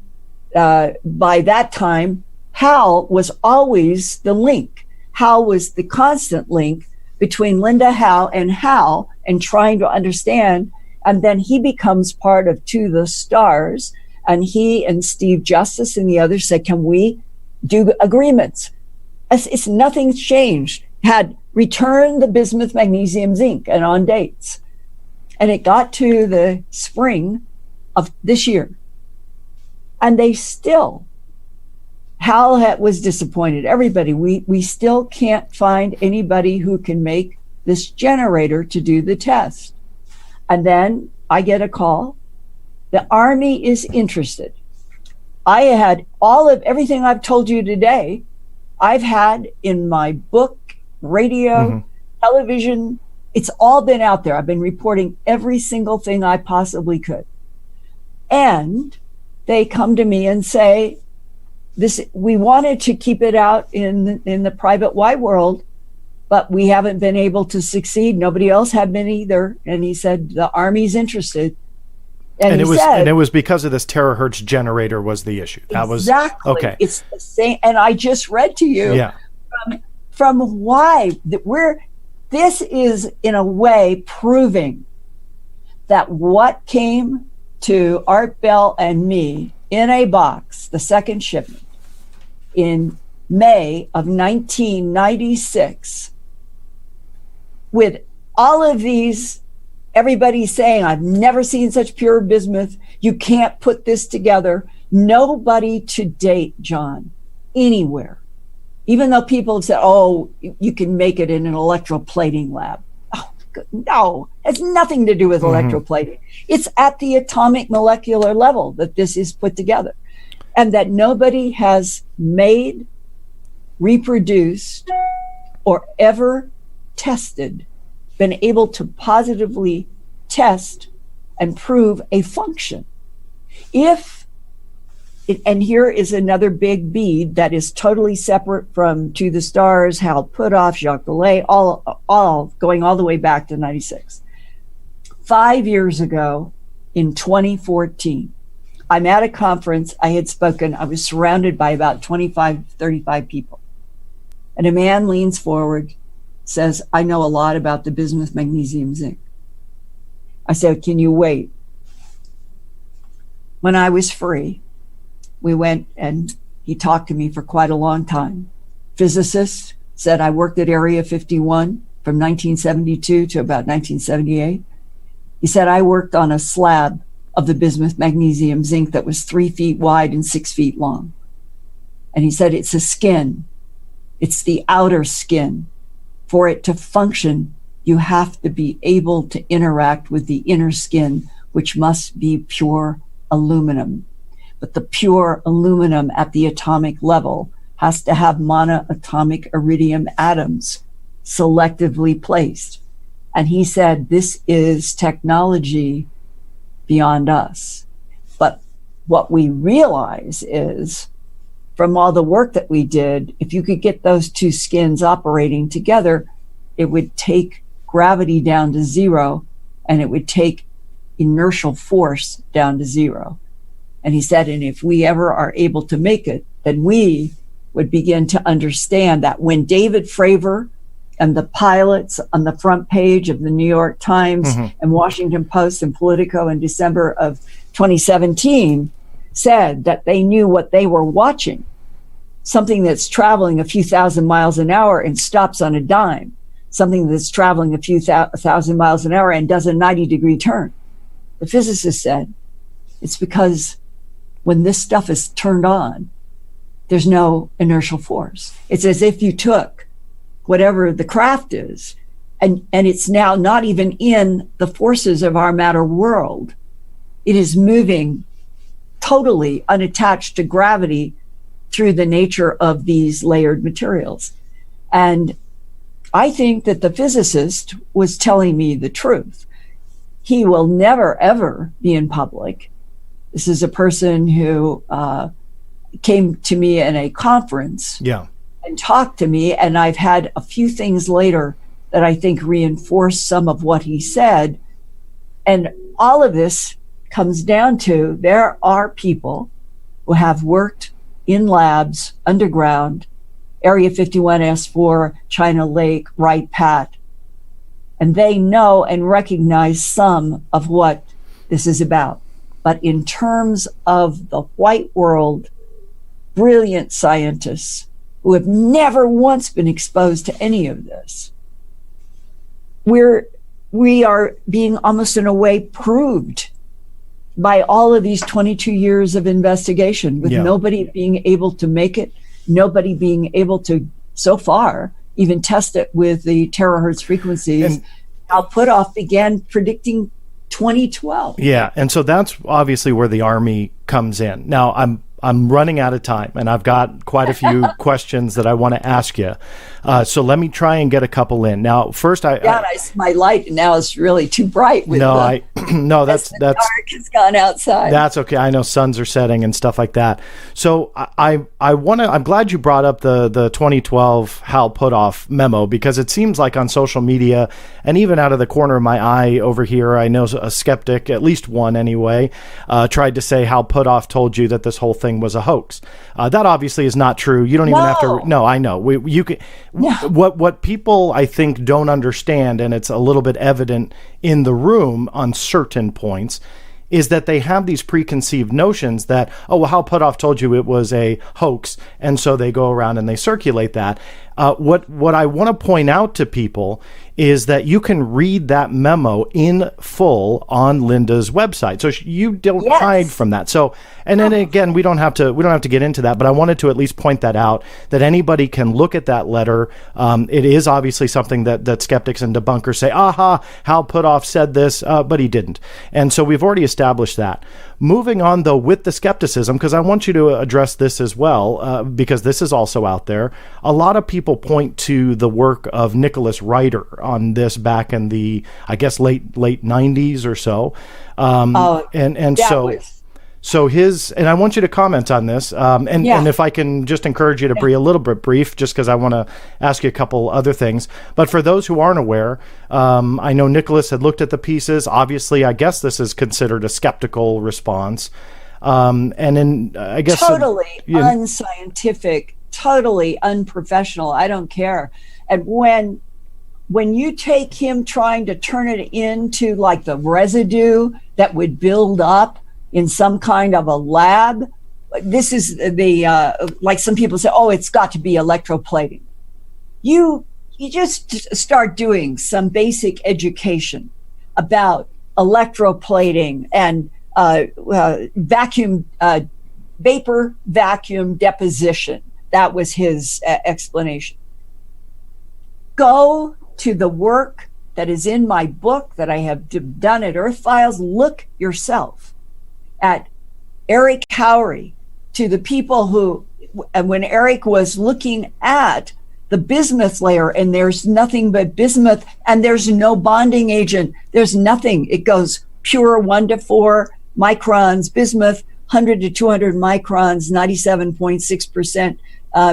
that time, Hal was always the link. Hal was the constant link between Linda Howe and Hal, and trying to understand. And then he becomes part of To the Stars, and he and Steve Justice and the others said, can we do agreements? It's nothing's changed. Had returned the bismuth, magnesium, zinc, and on dates. And it got to the spring of this year. And they still, Hal was disappointed. Everybody, we still can't find anybody who can make this generator to do the test. And then I get a call. The Army is interested. I had all of everything I've told you today, I've had in my book, radio, television. It's all been out there. I've been reporting every single thing I possibly could. And they come to me and say, we wanted to keep it out in the private wide world, but we haven't been able to succeed. Nobody else had been either. And he said, the Army's interested. And it was because of this terahertz generator was the issue. That exactly. Was okay. It's the same. And I just read to you from why this is in a way proving that what came to Art Bell and me in a box, the second shipment, in May of 1996, with all of these, everybody saying, I've never seen such pure bismuth. You can't put this together. Nobody to date, John, anywhere, even though people have said, oh, you can make it in an electroplating lab. Oh, no, it has nothing to do with electroplating. It's at the atomic molecular level that this is put together, and that nobody has made, reproduced, or ever tested, been able to positively test and prove a function. And here is another big bead that is totally separate from To the Stars, Hal Puthoff, Jacques Vallée, all going all the way back to 96. 5 years ago, in 2014, I'm at a conference. I had spoken. I was surrounded by about 25, 35 people. And a man leans forward, says, I know a lot about the bismuth, magnesium, zinc. I said, can you wait? When I was free, we went and he talked to me for quite a long time. Physicist, said I worked at Area 51 from 1972 to about 1978. He said I worked on a slab of the bismuth, magnesium, zinc that was 3 feet wide and 6 feet long. And he said, it's a skin. It's the outer skin. For it to function, you have to be able to interact with the inner skin, which must be pure aluminum. But the pure aluminum at the atomic level has to have monoatomic iridium atoms selectively placed. And he said, this is technology beyond us. But what we realize is, from all the work that we did, if you could get those two skins operating together, it would take gravity down to zero, and it would take inertial force down to zero. And he said, and if we ever are able to make it, then we would begin to understand that when David Fravor and the pilots on the front page of the New York Times and Washington Post and Politico in December of 2017 said that they knew what they were watching, something that's traveling a few thousand miles an hour and stops on a dime, something that's traveling a few thousand miles an hour and does a 90-degree turn. The physicist said, it's because when this stuff is turned on, there's no inertial force. It's as if you took whatever the craft is, and it's now not even in the forces of our matter world. It is moving totally unattached to gravity through the nature of these layered materials. And I think that the physicist was telling me the truth. He will never, ever be in public. This is a person who came to me in a conference and talked to me, and I've had a few things later that I think reinforce some of what he said. And all of this comes down to, there are people who have worked in labs underground, Area 51S4, China Lake, Wright Pat, and they know and recognize some of what this is about. But in terms of the white world, brilliant scientists who have never once been exposed to any of this, we are being almost in a way proved by all of these 22 years of investigation, with nobody being able to make it, nobody being able to, so far, even test it with the terahertz frequencies. And Al Puthoff began predicting 2012. Yeah, and so that's obviously where the Army comes in. Now, I'm running out of time, and I've got quite a few questions that I want to ask you. So let me try and get a couple in. Now, first, my light now is really too bright. That's dark has gone outside. That's okay. I know suns are setting and stuff like that. So I'm glad you brought up the 2012 Hal Puthoff memo, because it seems like on social media, and even out of the corner of my eye over here, I know a skeptic, at least one anyway, tried to say Hal Puthoff told you that this whole thing was a hoax. That obviously is not true. You don't even have to. No, I know. What people, I think, don't understand, and it's a little bit evident in the room on certain points, is that they have these preconceived notions that, oh, well, Hal Puthoff told you it was a hoax, and so they go around and they circulate that. What I want to point out to people is that you can read that memo in full on Linda's website, so you don't hide from that. So, and then again, we don't have to get into that, but I wanted to at least point that out, that anybody can look at that letter. It is obviously something that skeptics and debunkers say, aha, Hal Puthoff said this, but he didn't. And so we've already established that. Moving on, though, with the skepticism, because I want you to address this as well, because this is also out there. A lot of people point to the work of Nicholas Ryder on this back in the, I guess, late 90s or so. So his, and I want you to comment on this, and if I can just encourage you to be a little bit brief, just because I want to ask you a couple other things. But for those who aren't aware, I know Nicholas had looked at the pieces. Obviously, I guess this is considered a skeptical response. And in, I guess... Totally unscientific, totally unprofessional. I don't care. And when you take him trying to turn it into like the residue that would build up in some kind of a lab, this is the, like some people say, oh, it's got to be electroplating. You just start doing some basic education about electroplating and vacuum, vapor vacuum deposition. That was his explanation. Go to the work that is in my book that I have done at Earth Files. Look yourself at Eric Howe, to the people who, and when Eric was looking at the bismuth layer, and there's nothing but bismuth, and there's no bonding agent, there's nothing. It goes pure 1 to 4 microns bismuth, 100 to 200 microns, 97.6%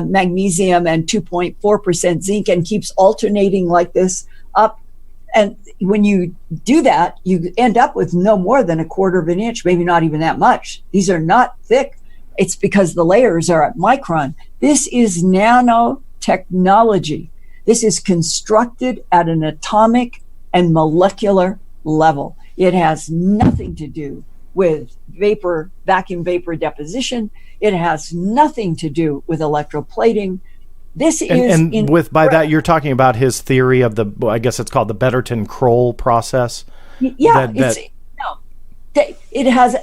magnesium, and 2.4% zinc, and keeps alternating like this up. And when you do that, you end up with no more than 1/4 of an inch, maybe not even that much. These are not thick. It's because the layers are at micron. This is nanotechnology. This is constructed at an atomic and molecular level. It has nothing to do with vacuum vapor deposition. It has nothing to do with electroplating. This is, and with by that you're talking about his theory of the, I guess it's called the Betterton-Kroll process. Yeah, it has.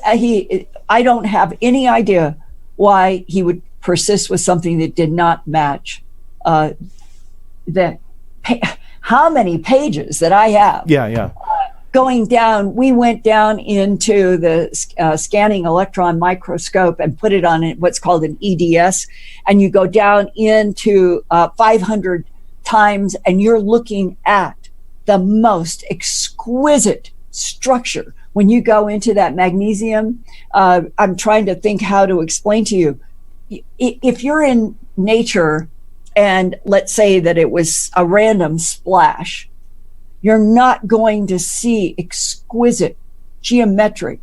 I don't have any idea why he would persist with something that did not match how many pages that I have. Yeah. Going down, we went down into the scanning electron microscope and put it on what's called an EDS, and you go down into 500 times, and you're looking at the most exquisite structure. When you go into that magnesium, I'm trying to think how to explain to you. If you're in nature, and let's say that it was a random splash, you're not going to see exquisite, geometric,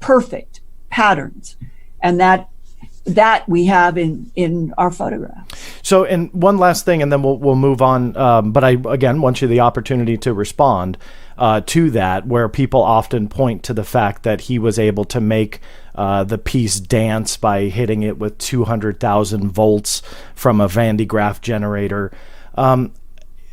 perfect patterns. And that we have in our photographs. So, and one last thing, and then we'll move on. But I, again, want you the opportunity to respond to that, where people often point to the fact that he was able to make the piece dance by hitting it with 200,000 volts from a Van de Graaff generator.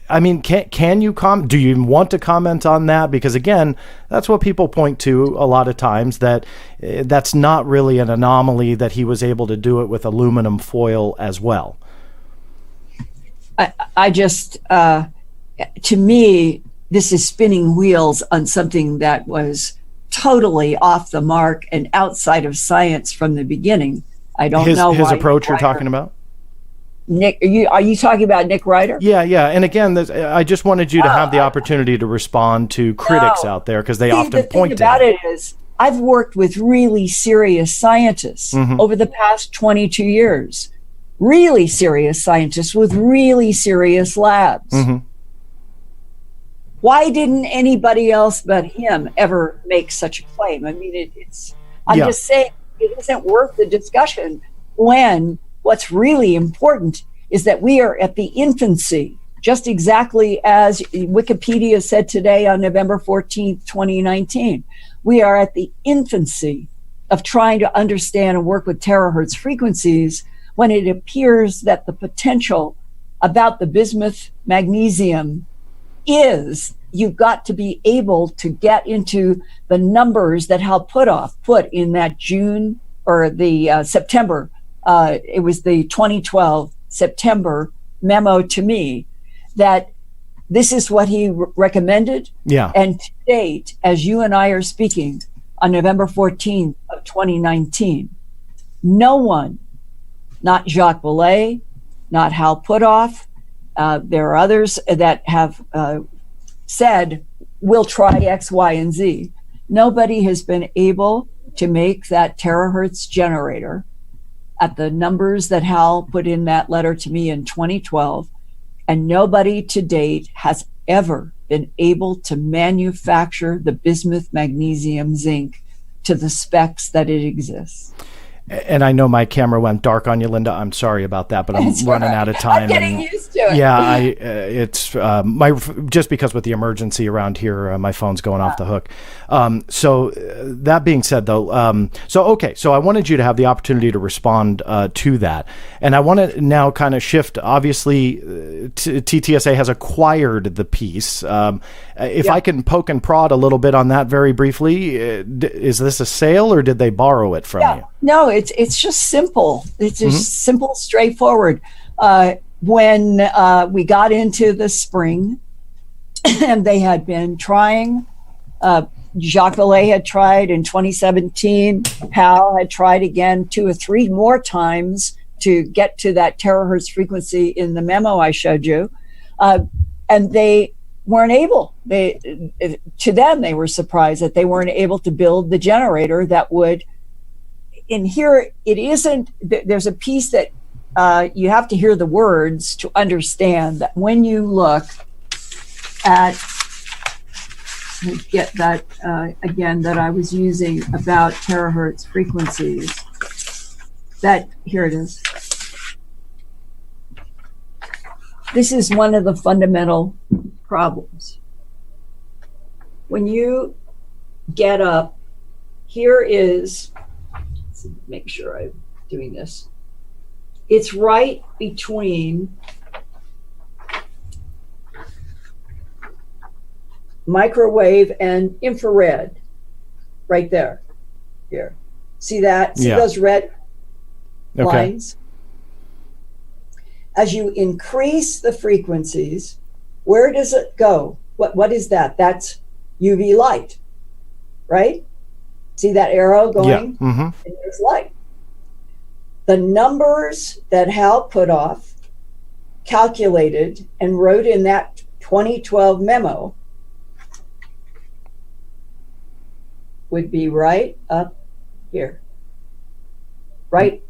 I mean, can you do you even want to comment on that? Because again, that's what people point to a lot of times, that that's not really an anomaly, that he was able to do it with aluminum foil as well. I just, to me, this is spinning wheels on something that was totally off the mark and outside of science from the beginning. I don't know his approach you're talking about. Nick, are you talking about Nick Ryder? Yeah. And again, I just wanted you to have the opportunity to respond to critics out there, because they often point to about it is, I've worked with really serious scientists over the past 22 years, really serious scientists with really serious labs. Why didn't anybody else but him ever make such a claim? I mean, I'm just saying, it isn't worth the discussion when what's really important is that we are at the infancy, just exactly as Wikipedia said today on November 14th, 2019. We are at the infancy of trying to understand and work with terahertz frequencies, when it appears that the potential about the bismuth magnesium is, you've got to be able to get into the numbers that Hal Puthoff put in that June or the September. It was the 2012 September memo to me, that this is what he recommended. Yeah. And to date, as you and I are speaking on November 14th of 2019, no one, not Jacques Vallée, not Hal Puthoff, there are others that have said, we'll try X, Y, and Z. Nobody has been able to make that terahertz generator at the numbers that Hal put in that letter to me in 2012, and nobody to date has ever been able to manufacture the bismuth magnesium zinc to the specs that it exists. And I know my camera went dark on you, Linda. I'm sorry about that, but I'm running out of time. I'm getting used to it. Yeah, it's just because with the emergency around here, my phone's going off the hook. So that being said, though, so I wanted you to have the opportunity to respond to that, and I want to now kind of shift. Obviously, TTSA has acquired the piece. If I can poke and prod a little bit on that very briefly, is this a sale or did they borrow it from you? No, it's just simple. It's just simple, straightforward. When we got into the spring, and they had been trying, Jacques Vallée had tried in 2017. Howe had tried again 2 or 3 more times to get to that terahertz frequency in the memo I showed you, and they weren't able. To them, they were surprised that they weren't able to build the generator that would. And here it isn't. There's a piece that you have to hear the words to understand that when you look at, let me get that again that I was using about terahertz frequencies. That here it is. This is one of the fundamental problems. When you get up, here is, let's make sure I'm doing this. It's right between microwave and infrared, right there. Here. See that? See those red lines? As you increase the frequencies, where does it go? What is that? That's UV light, right? See that arrow going? Yeah. And there's light. The numbers that Hal put off, calculated, and wrote in that 2012 memo would be right up here. Right,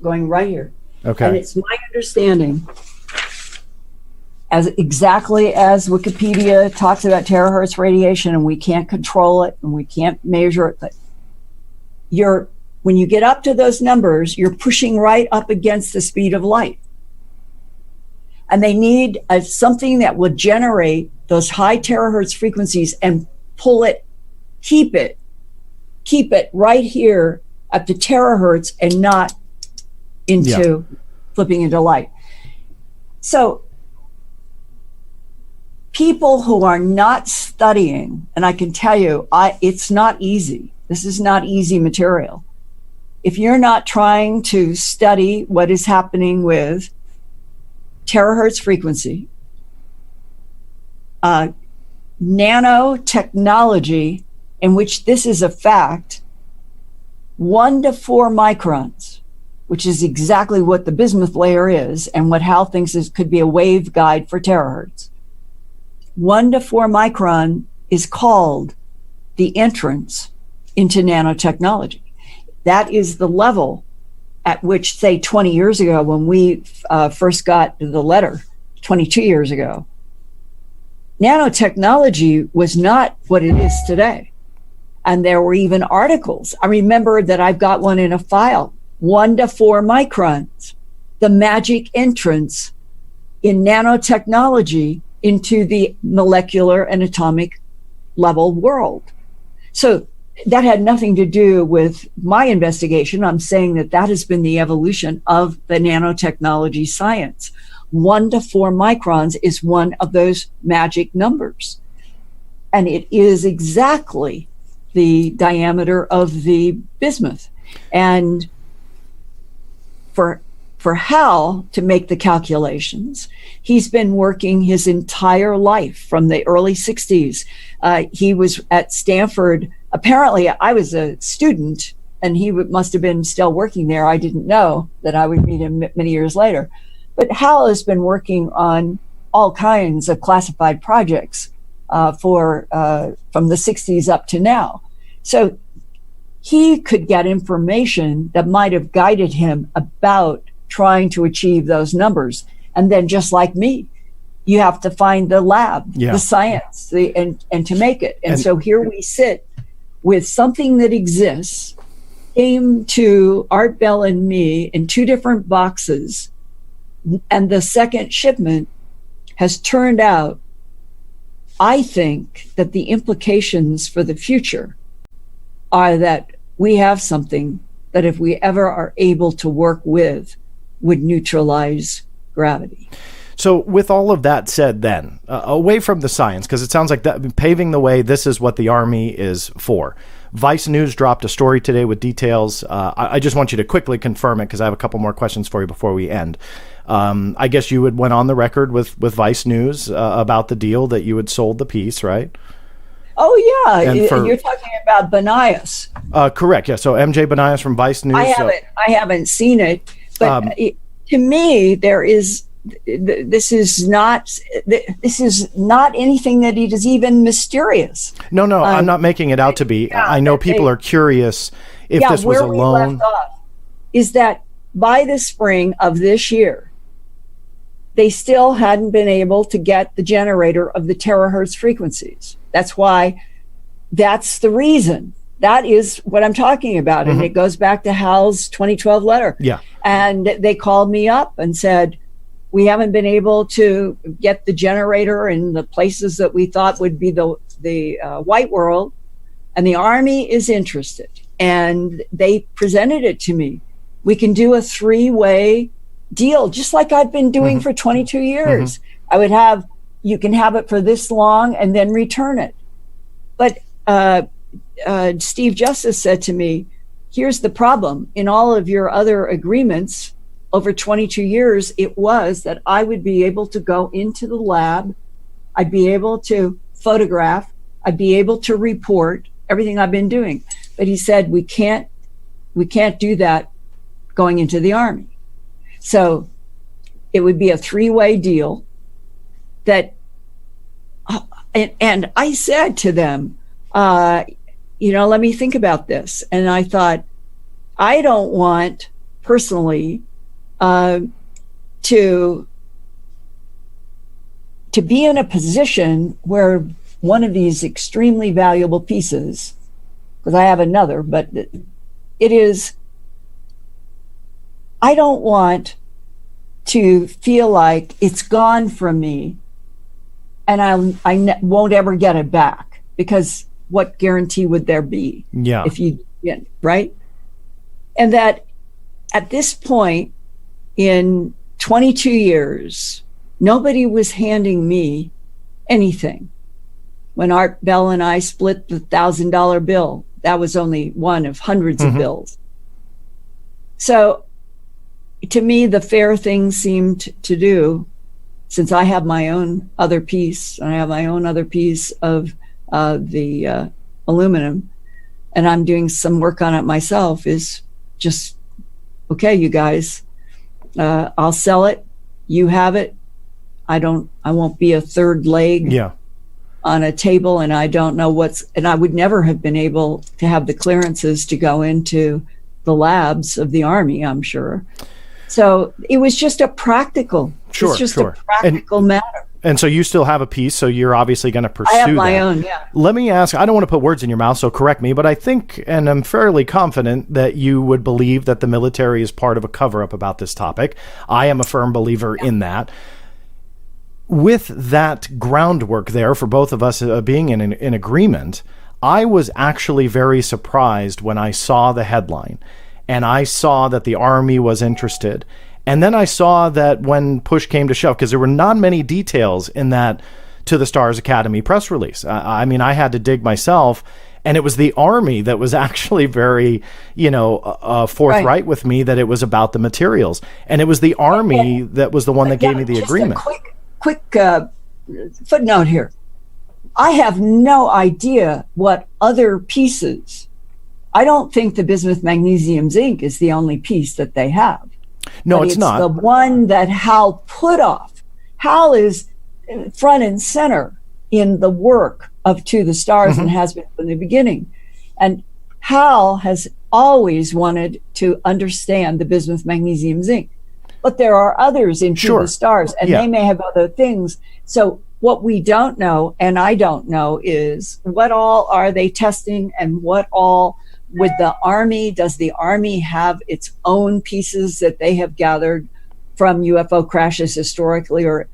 going right here. Okay. And it's my understanding, as exactly as Wikipedia talks about terahertz radiation, and we can't control it and we can't measure it, but when you get up to those numbers, you're pushing right up against the speed of light. And they need something that will generate those high terahertz frequencies and pull it, keep it right here at the terahertz and not into flipping into light. So people who are not studying, and I can tell you, it's not easy. This is not easy material. If you're not trying to study what is happening with terahertz frequency, nanotechnology, in which this is a fact, 1 to 4 microns, which is exactly what the bismuth layer is and what Hal thinks could be a waveguide for terahertz. 1 to 4 micron is called the entrance into nanotechnology. That is the level at which, say, 20 years ago, when we first got the letter, 22 years ago, nanotechnology was not what it is today. And there were even articles. I remember that I've got one in a file, 1 to 4 microns, the magic entrance in nanotechnology into the molecular and atomic level world. So that had nothing to do with my investigation. I'm saying that has been the evolution of the nanotechnology science. 1 to 4 microns is one of those magic numbers. And it is exactly the diameter of the bismuth. And for Hal to make the calculations, he's been working his entire life from the early 60s. He was at Stanford. Apparently, I was a student, and he must have been still working there. I didn't know that I would meet him many years later. But Hal has been working on all kinds of classified projects from the 60s up to now. So he could get information that might have guided him about trying to achieve those numbers. And then, just like me, you have to find the lab, the science, and to make it. And so here we sit with something that exists came to Art Bell and me in 2 different boxes, and the second shipment has turned out, I think that the implications for the future are that we have something that if we ever are able to work with would neutralize gravity. So with all of that said then, away from the science, because it sounds like that paving the way, this is what the Army is for. Vice News dropped a story today with details. I just want you to quickly confirm it because I have a couple more questions for you before we end. I guess you went on the record with Vice News about the deal that you had sold the piece, right? Oh, yeah. You're talking about Banias. Correct. Yeah. So MJ Banias from Vice News. I haven't seen it, but to me, this is not anything that is even mysterious. No, I'm not making it out to be. Yeah, I know people are curious if this was a loan. Where we left off is that by the spring of this year, they still hadn't been able to get the generator of the terahertz frequencies. That's the reason. That is what I'm talking about. Mm-hmm. And it goes back to Howe's 2012 letter. Yeah. And they called me up and said, we haven't been able to get the generator in the places that we thought would be the white world, and the Army is interested. And they presented it to me. We can do a 3-way deal, just like I've been doing mm-hmm. for 22 years. Mm-hmm. You can have it for this long and then return it. But Steve Justice said to me, here's the problem. In all of your other agreements, over 22 years, it was that I would be able to go into the lab, I'd be able to photograph, I'd be able to report everything I've been doing. But he said, we can't do that going into the Army. So it would be a 3-way deal that, and I said to them, let me think about this. And I thought, I don't want personally to be in a position where one of these extremely valuable pieces, because I have another, but I don't want to feel like it's gone from me and I won't ever get it back, because what guarantee would there be? Yeah. Right? And that at this point, in 22 years, nobody was handing me anything. When Art Bell and I split the $1,000 bill, that was only one of hundreds mm-hmm. of bills. So to me, the fair thing seemed to do, since I have my own other piece, and I have my own other piece of the aluminum, and I'm doing some work on it myself, is just, okay, you guys, I'll sell it. You have it. I won't be a third leg on a table, and I don't know and I would never have been able to have the clearances to go into the labs of the Army, I'm sure. So it was just a practical, matter. And so you still have a piece, so you're obviously going to pursue that. I have my own, yeah. Let me ask, I don't want to put words in your mouth, so correct me, but I think, and I'm fairly confident, that you would believe that the military is part of a cover-up about this topic. I am a firm believer in that. With that groundwork there, for both of us being in agreement, I was actually very surprised when I saw the headline, and I saw that the Army was interested. And then I saw that when push came to shove, because there were not many details in that To the Stars Academy press release. I mean, I had to dig myself, and it was the Army that was actually very, forthright with me that it was about the materials. And it was the Army that was the one that gave me the agreement. A quick footnote here. I have no idea what other pieces. I don't think the bismuth magnesium zinc is the only piece that they have. No, it's not. The one that Howe put off. Howe is front and center in the work of To the Stars mm-hmm. and has been from the beginning. And Howe has always wanted to understand the bismuth magnesium zinc. But there are others in To the Stars, and they may have other things. So what we don't know, and I don't know, is what all are they testing and what all with the Army, does the Army have its own pieces that they have gathered from UFO crashes historically, or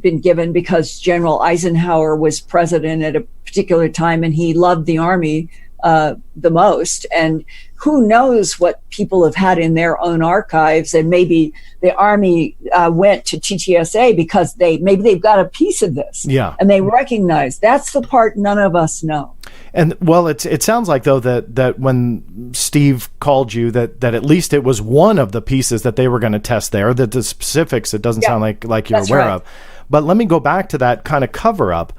been given because General Eisenhower was president at a particular time and he loved the Army the most? And who knows what people have had in their own archives, and maybe the Army went to TTSA because maybe they've got a piece of this, and they recognize. That's the part none of us know. And well, it sounds like though that when Steve called you, that at least it was one of the pieces that they were going to test there. That the specifics, it doesn't sound like you're aware of. But let me go back to that kind of cover up.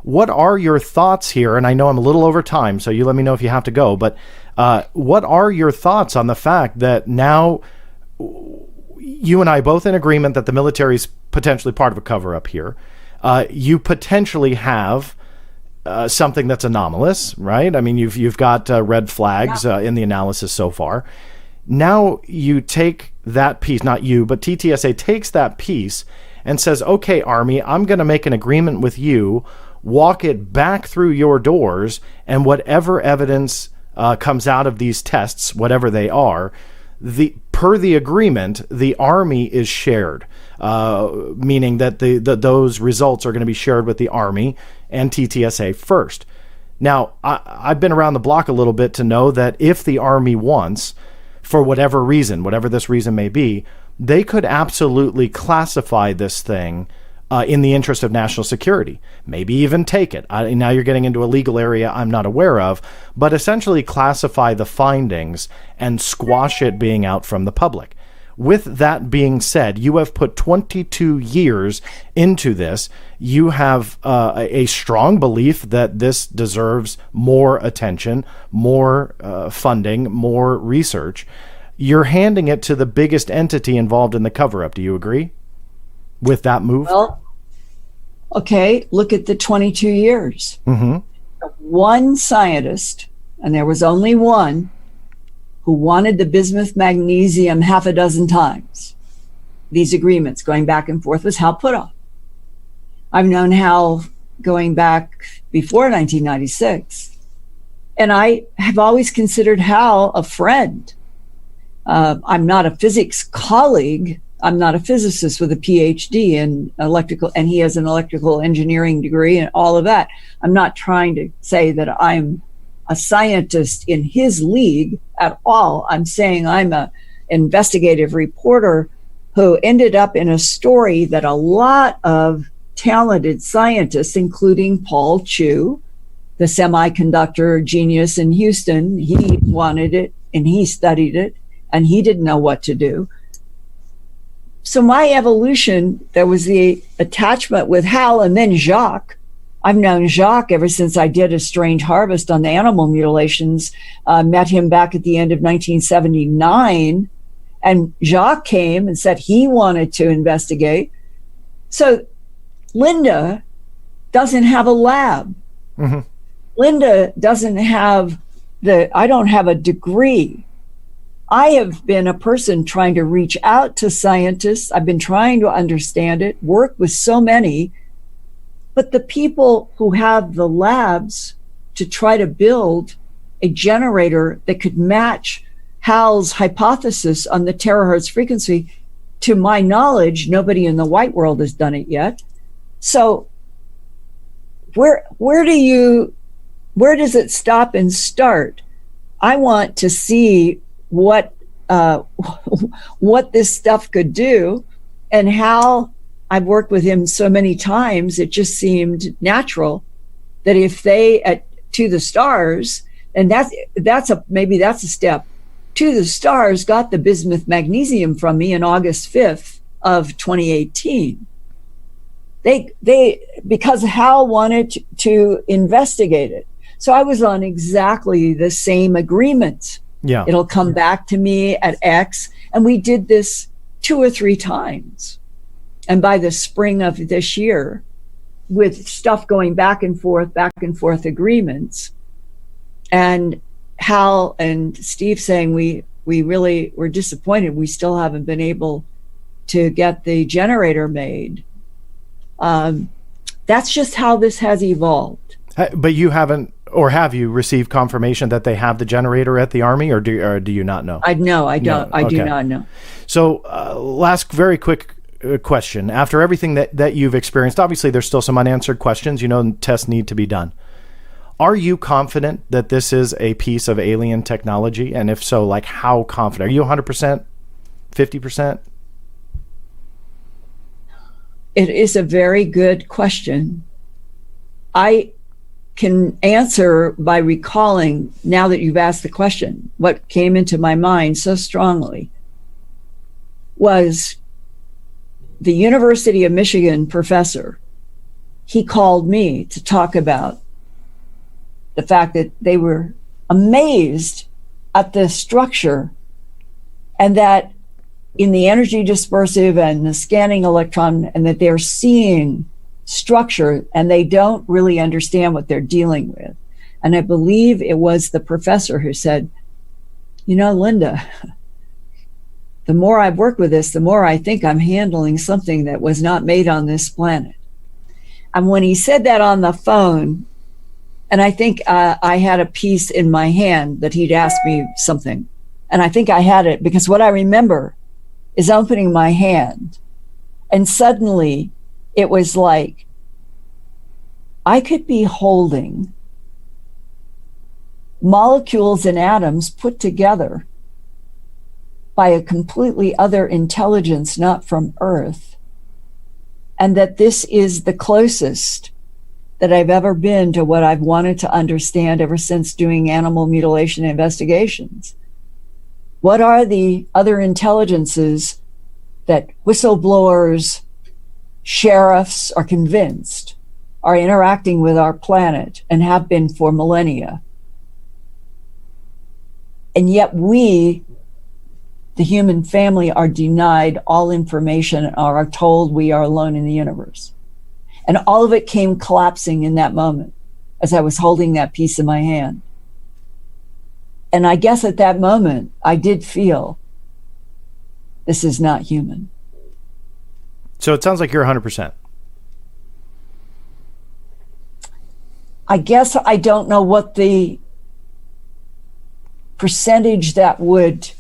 What are your thoughts here? And I know I'm a little over time, so you let me know if you have to go. But what are your thoughts on the fact that now you and I both in agreement that the military is potentially part of a cover up here? You potentially have something that's anomalous, right? I mean, you've got red flags in the analysis so far. Now you take that piece, not you, but TTSA takes that piece and says, okay, Army, I'm going to make an agreement with you, walk it back through your doors, and whatever evidence comes out of these tests, whatever they are, per the agreement, the Army is shared, meaning that those results are going to be shared with the Army and TTSA first. Now, I've been around the block a little bit to know that if the Army wants, for whatever reason, whatever this reason may be, they could absolutely classify this thing in the interest of national security, maybe even take it. Now you're getting into a legal area I'm not aware of, but essentially classify the findings and squash it being out from the public. With that being said, you have put 22 years into this. You have a strong belief that this deserves more attention, more funding, more research. You're handing it to the biggest entity involved in the cover-up. Do you agree with that move? Well, okay, look at the 22 years. Mm-hmm. One scientist, and there was only one, who wanted the bismuth magnesium half a dozen times. These agreements going back and forth was Howe Puthoff. I've known Howe going back before 1996, and I have always considered Howe a friend. I'm not a physics colleague. I'm not a physicist with a PhD in electrical, and he has an electrical engineering degree and all of that. I'm not trying to say that I'm a scientist in his league at all. I'm saying I'm an investigative reporter who ended up in a story that a lot of talented scientists, including Paul Chu, the semiconductor genius in Houston, he wanted it and he studied it and he didn't know what to do. So my evolution, there was the attachment with Hal and then Jacques. I've known Jacques ever since I did A Strange Harvest on the animal mutilations, met him back at the end of 1979. And Jacques came and said he wanted to investigate. So Linda doesn't have a lab. Mm-hmm. Linda doesn't have I don't have a degree. I have been a person trying to reach out to scientists. I've been trying to understand it, work with so many, but the people who have the labs to try to build a generator that could match Hal's hypothesis on the terahertz frequency, to my knowledge, nobody in the white world has done it yet. So where does it stop and start? I want to see what this stuff could do, and how I've worked with him so many times, it just seemed natural that if they To the Stars, and maybe that's a step. To the Stars got the bismuth magnesium from me in August 5th of 2018. Because Hal wanted to investigate it. So I was on exactly the same agreement. Yeah. It'll come back to me at X. And we did this 2 or 3 times. And by the spring of this year, with stuff going back and forth agreements, and Hal and Steve saying we really were disappointed we still haven't been able to get the generator made. That's just how this has evolved. But you haven't or have you received confirmation that they have the generator at the Army, or do you not know? I don't. I do not know. So last very quick question. After everything that you've experienced, obviously there's still some unanswered questions, and tests need to be done. Are you confident that this is a piece of alien technology? And if so, like, how confident? Are you 100%? 50%? It is a very good question. I can answer by recalling, now that you've asked the question, what came into my mind so strongly was the University of Michigan professor. He called me to talk about the fact that they were amazed at the structure, and that in the energy dispersive and the scanning electron, and that they're seeing structure and they don't really understand what they're dealing with. And I believe it was the professor who said, Linda, the more I've worked with this, the more I think I'm handling something that was not made on this planet. And when he said that on the phone, and I think I had a piece in my hand that he'd asked me something, and I think I had it, because what I remember is opening my hand, and suddenly it was like I could be holding molecules and atoms put together by a completely other intelligence, not from Earth, and that this is the closest that I've ever been to what I've wanted to understand ever since doing animal mutilation investigations. What are the other intelligences that whistleblowers, sheriffs are convinced are interacting with our planet and have been for millennia? And yet we, the human family, are denied all information and are told we are alone in the universe. And all of it came collapsing in that moment as I was holding that piece in my hand. And I guess at that moment, I did feel this is not human. So it sounds like you're 100%. I guess I don't know what the percentage that would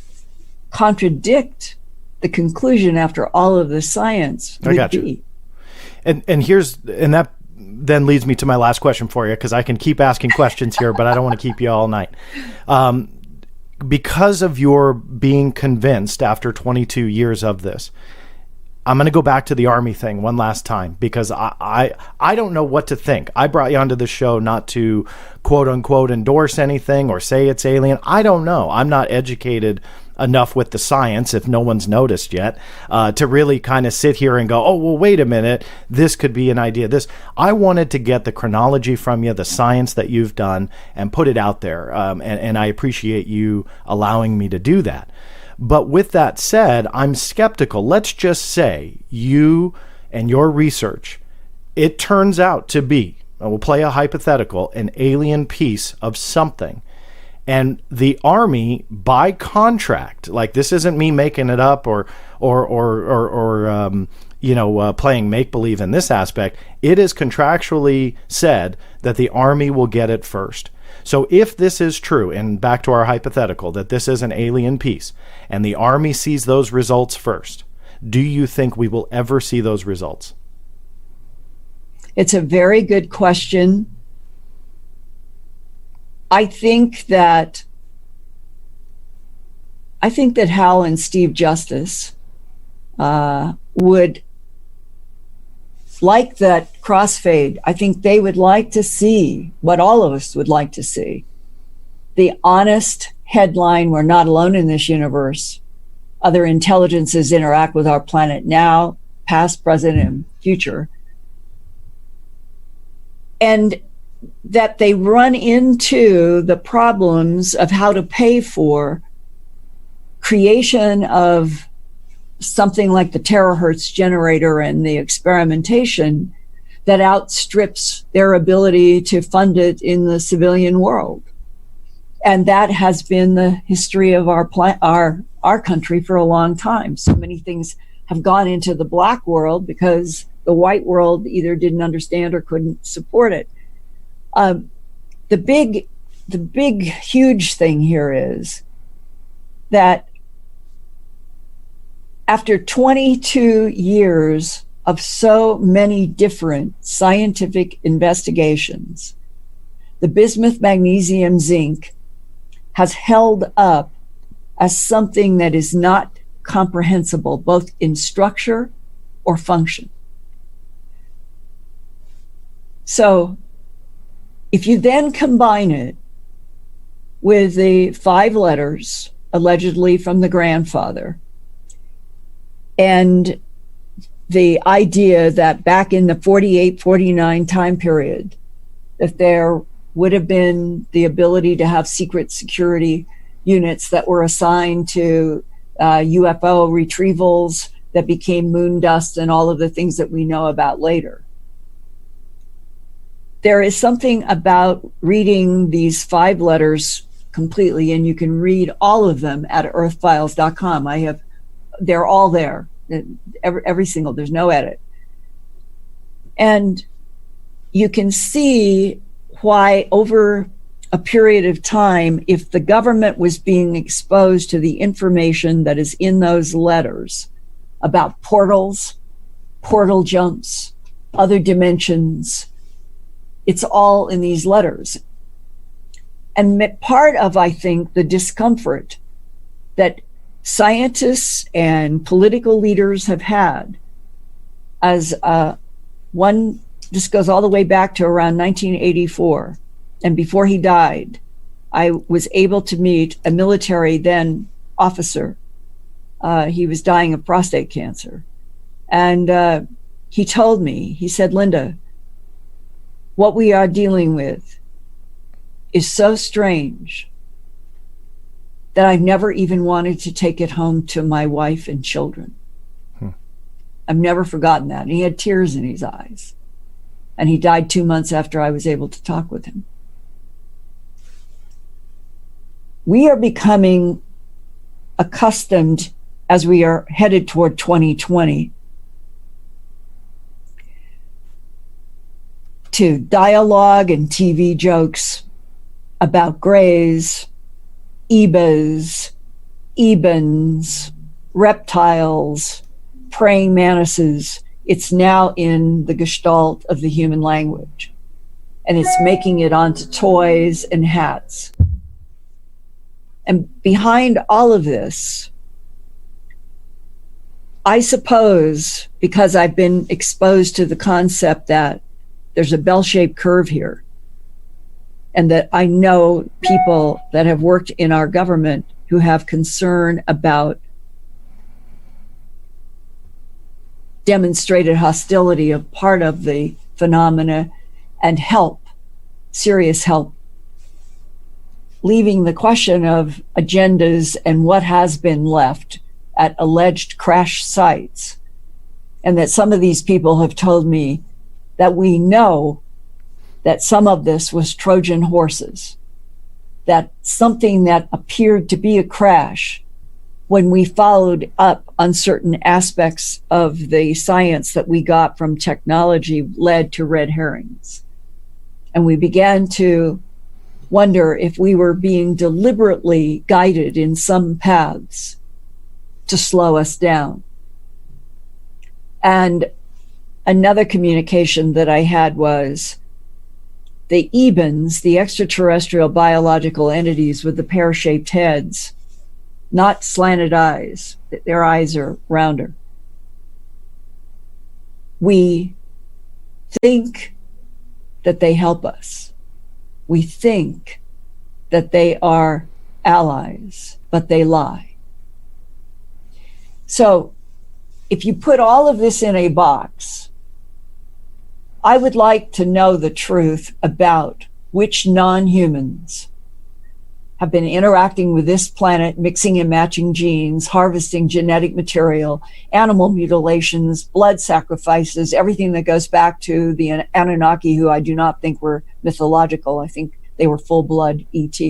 contradict the conclusion after all of the science would I got you. be. And that then leads me to my last question for you, because I can keep asking questions here, but I don't want to keep you all night. Because of your being convinced after 22 years of this, I'm going to go back to the Army thing one last time, because I don't know what to think. I brought you onto the show not to quote unquote endorse anything or say it's alien. I don't know. I'm not educated enough with the science, if no one's noticed yet, to really kind of sit here and go, oh, well, wait a minute, this could be an idea. I wanted to get the chronology from you, the science that you've done, and put it out there. And I appreciate you allowing me to do that. But with that said, I'm skeptical. Let's just say you and your research, it turns out to be, we'll play a hypothetical, an alien piece of something. And the Army, by contract, like, this isn't me making it up or playing make-believe in this aspect, it is contractually said that the Army will get it first. So if this is true, and back to our hypothetical, that this is an alien piece, and the Army sees those results first, do you think we will ever see those results? It's a very good question. I think that Howe and Steve Justice would like that crossfade. I think they would like to see what all of us would like to see. The honest headline, we're not alone in this universe. Other intelligences interact with our planet now, past, present, and future. And that they run into the problems of how to pay for creation of something like the terahertz generator and the experimentation that outstrips their ability to fund it in the civilian world. And that has been the history of our country for a long time. So many things have gone into the black world because the white world either didn't understand or couldn't support it. the big, huge thing here is that after 22 years of so many different scientific investigations, the bismuth, magnesium, zinc has held up as something that is not comprehensible, both in structure or function. So if you then combine it with the 5 letters allegedly from the grandfather, and the idea that back in the 48, 49 time period, that there would have been the ability to have secret security units that were assigned to UFO retrievals that became moon dust and all of the things that we know about later. There is something about reading these 5 letters completely, and you can read all of them at earthfiles.com. They're all there, every single, there's no edit. And you can see why over a period of time, if the government was being exposed to the information that is in those letters about portals, portal jumps, other dimensions, it's all in these letters. And part of, I think, the discomfort that scientists and political leaders have had as this goes all the way back to around 1984. And before he died, I was able to meet a military then officer. He was dying of prostate cancer. And he told me, he said, Linda, what we are dealing with is so strange that I've never even wanted to take it home to my wife and children. I've never forgotten that. And he had tears in his eyes. And he died 2 months after I was able to talk with him. We are becoming accustomed, as we are headed toward 2020, to dialogue and TV jokes about grays, ebas, ebens, reptiles, praying mantises. It's now in the gestalt of the human language, and it's making it onto toys and hats. And behind all of this, I suppose, because I've been exposed to the concept that there's a bell-shaped curve here, and that I know people that have worked in our government who have concern about demonstrated hostility of part of the phenomena and help, serious help, leaving the question of agendas and what has been left at alleged crash sites. And that some of these people have told me that we know that some of this was Trojan horses, that something that appeared to be a crash, when we followed up on certain aspects of the science that we got from technology, led to red herrings. And we began to wonder if we were being deliberately guided in some paths to slow us down. And another communication that I had was the ebens, the extraterrestrial biological entities with the pear-shaped heads, not slanted eyes. Their eyes are rounder. We think that they help us. We think that they are allies, but they lie. So if you put all of this in a box, I would like to know the truth about which non-humans have been interacting with this planet, mixing and matching genes, harvesting genetic material, animal mutilations, blood sacrifices, everything that goes back to the Anunnaki, who I do not think were mythological. I think they were full-blood ET.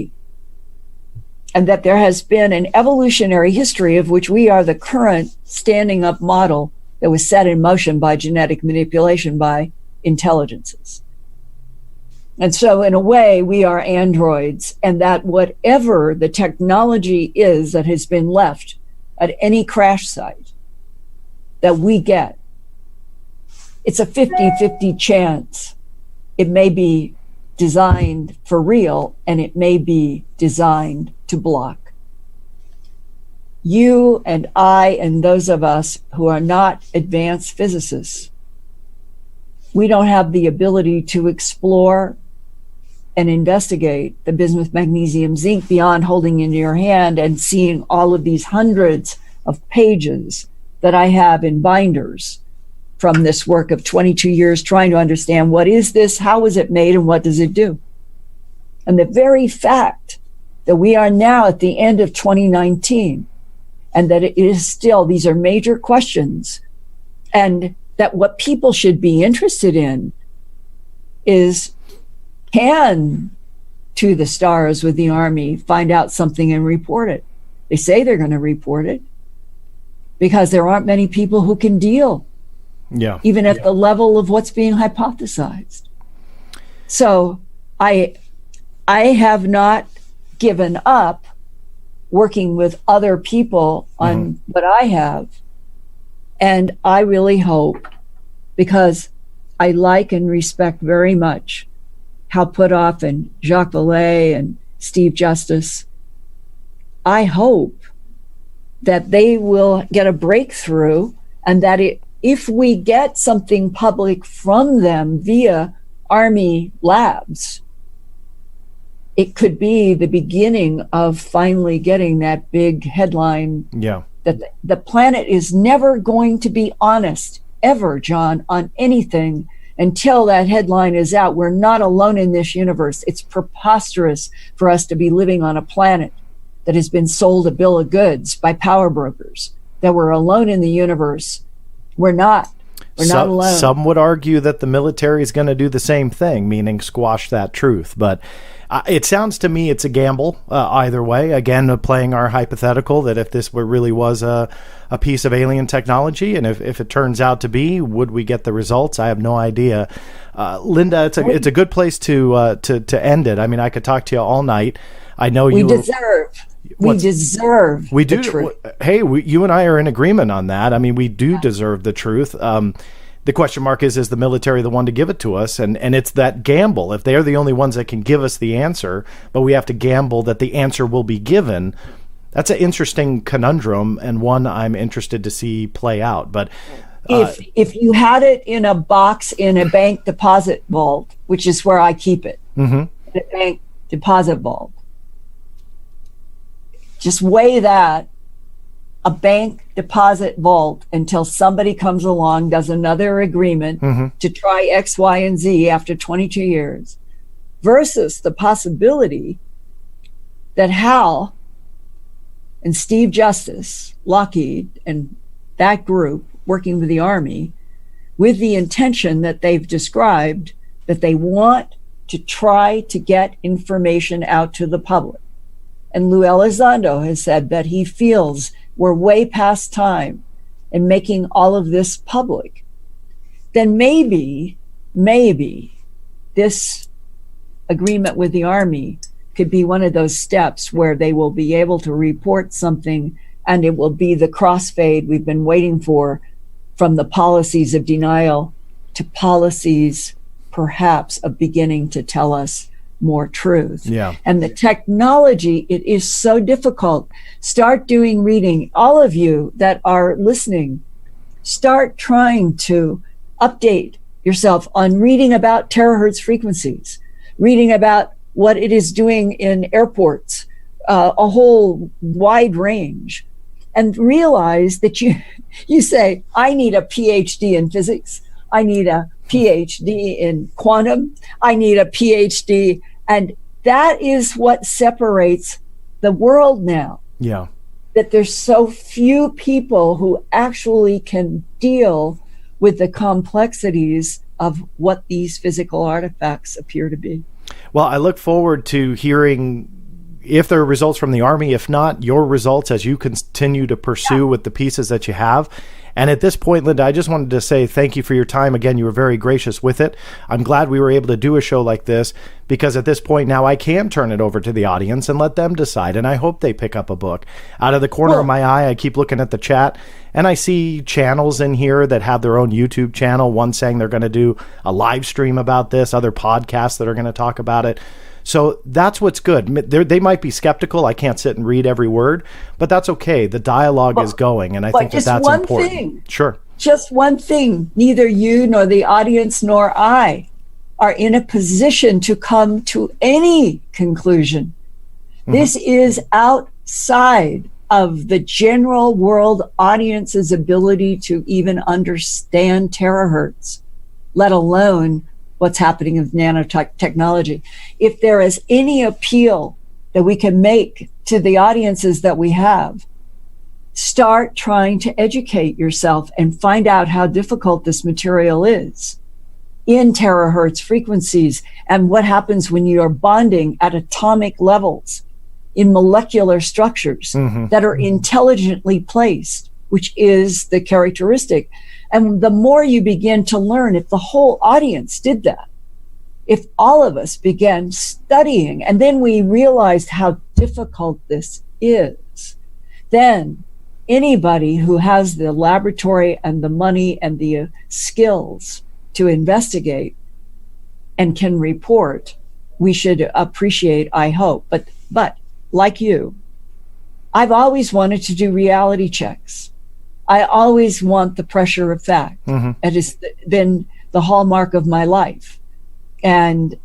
And that there has been an evolutionary history of which we are the current standing up model that was set in motion by genetic manipulation by intelligences. And so in a way, we are androids, and that whatever the technology is that has been left at any crash site that we get, it's a 50-50 chance. It may be designed for real, and it may be designed to block. You and I and those of us who are not advanced physicists, we don't have the ability to explore and investigate the bismuth, magnesium, zinc beyond holding in your hand and seeing all of these hundreds of pages that I have in binders from this work of 22 years trying to understand what is this, how is it made, and what does it do? And the very fact that we are now at the end of 2019 and that it is still, these are major questions, and that what people should be interested in is, can To the Stars with the Army find out something and report it? They say they're going to report it because there aren't many people who can deal, even at the level of what's being hypothesized. So I have not given up working with other people on what I have. And I really hope, because I like and respect very much Howe Puthoff and Jacques Vallée and Steve Justice, I hope that they will get a breakthrough, and that if we get something public from them via Army labs, it could be the beginning of finally getting that big headline that the planet is never going to be honest, ever, John, on anything until that headline is out. We're not alone in this universe. It's preposterous for us to be living on a planet that has been sold a bill of goods by power brokers, that we're alone in the universe. We're not. We're not alone. Some would argue that the military is going to do the same thing, meaning squash that truth. But it sounds to me it's a gamble either way. Again, playing our hypothetical that if this really was a piece of alien technology, and if it turns out to be, would we get the results? I have no idea. Linda, it's a good place to end it. I mean, I could talk to you all night. I know we deserve the truth. Hey, you and I are in agreement on that. I mean, we do deserve the truth. The question mark is the military the one to give it to us? And it's that gamble. If they're the only ones that can give us the answer, but we have to gamble that the answer will be given, that's an interesting conundrum, and one I'm interested to see play out. But if you had it in a box in a bank deposit vault, which is where I keep it, the bank deposit vault, just weigh that, a bank deposit vault, until somebody comes along, does another agreement to try X, Y, and Z after 22 years, versus the possibility that Hal and Steve Justice, Lockheed, and that group working with the Army, with the intention that they've described, that they want to try to get information out to the public. And Lou Elizondo has said that he feels we're way past time in making all of this public. Then maybe this agreement with the Army could be one of those steps where they will be able to report something, and it will be the crossfade we've been waiting for, from the policies of denial to policies perhaps of beginning to tell us more truth. And the technology, it is so difficult. Start doing reading. All of you that are listening, start trying to update yourself on reading about terahertz frequencies, reading about what it is doing in airports, a whole wide range, and realize that you say, I need a PhD in physics, I need a PhD in quantum, I need a PhD. And that is what separates the world now. That there's so few people who actually can deal with the complexities of what these physical artifacts appear to be. Well, I look forward to hearing if there are results from the Army, if not, your results as you continue to pursue with the pieces that you have. And at this point, Linda, I just wanted to say thank you for your time. Again, you were very gracious with it. I'm glad we were able to do a show like this, because at this point now I can turn it over to the audience and let them decide. And I hope they pick up a book. Out of the corner of my eye, I keep looking at the chat, and I see channels in here that have their own YouTube channel. One saying they're going to do a live stream about this, other podcasts that are going to talk about it. So that's what's good. They might be skeptical. I can't sit and read every word, but that's okay. The dialogue is going, and I think that's important. Thing, sure. Just one thing. Neither you nor the audience nor I are in a position to come to any conclusion. This is outside of the general world audience's ability to even understand terahertz, let alone what's happening with nanotechnology. If there is any appeal that we can make to the audiences that we have, start trying to educate yourself and find out how difficult this material is in terahertz frequencies, and what happens when you are bonding at atomic levels in molecular structures that are intelligently placed, which is the characteristic. And the more you begin to learn, if the whole audience did that, if all of us began studying, and then we realized how difficult this is, then anybody who has the laboratory and the money and the skills to investigate and can report, we should appreciate, I hope. But like you, I've always wanted to do reality checks. I always want the pressure of fact. It has been the hallmark of my life. And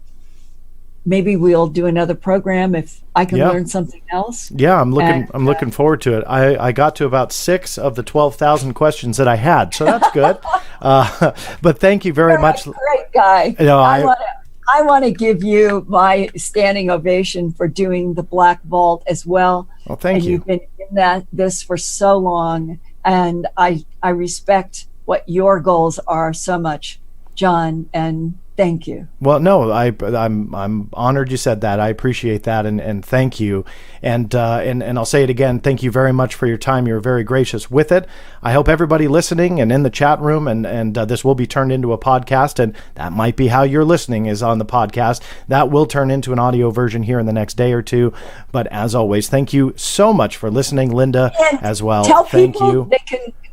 maybe we'll do another program if I can learn something else. Yeah, I'm looking forward to it. I got to about 6 of the 12,000 questions that I had, so that's good. But thank you very much. Great guy. I want to give you my standing ovation for doing the Black Vault as well. Well, thank you. You've been in this for so long. And I respect what your goals are so much, John, and thank you. Well, no, I'm honored you said that. I appreciate that, and thank you. And I'll say it again. Thank you very much for your time. You were very gracious with it. I hope everybody listening and in the chat room, and this will be turned into a podcast, and that might be how you're listening is on the podcast. That will turn into an audio version here in the next day or two. But as always, thank you so much for listening, Linda, as well. Tell people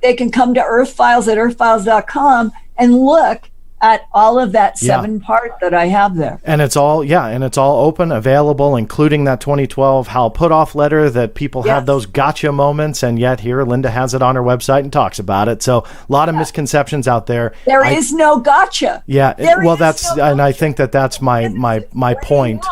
they can come to Earth Files at earthfiles.com and look at all of that 7-part that I have there. And it's all open, available, including that 2012 Howe put-off letter that people have those gotcha moments, and yet here Linda has it on her website and talks about it. So a lot of misconceptions out there. There is no gotcha. Yeah, and I think that's my point.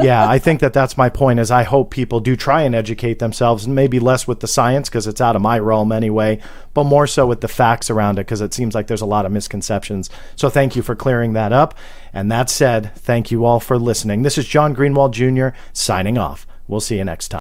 Yeah, I think that's my point, is I hope people do try and educate themselves, maybe less with the science because it's out of my realm anyway, but more so with the facts around it, because it seems like there's a lot of misconceptions. So thank you for clearing that up. And that said, thank you all for listening. This is John Greenewald Jr. signing off. We'll see you next time.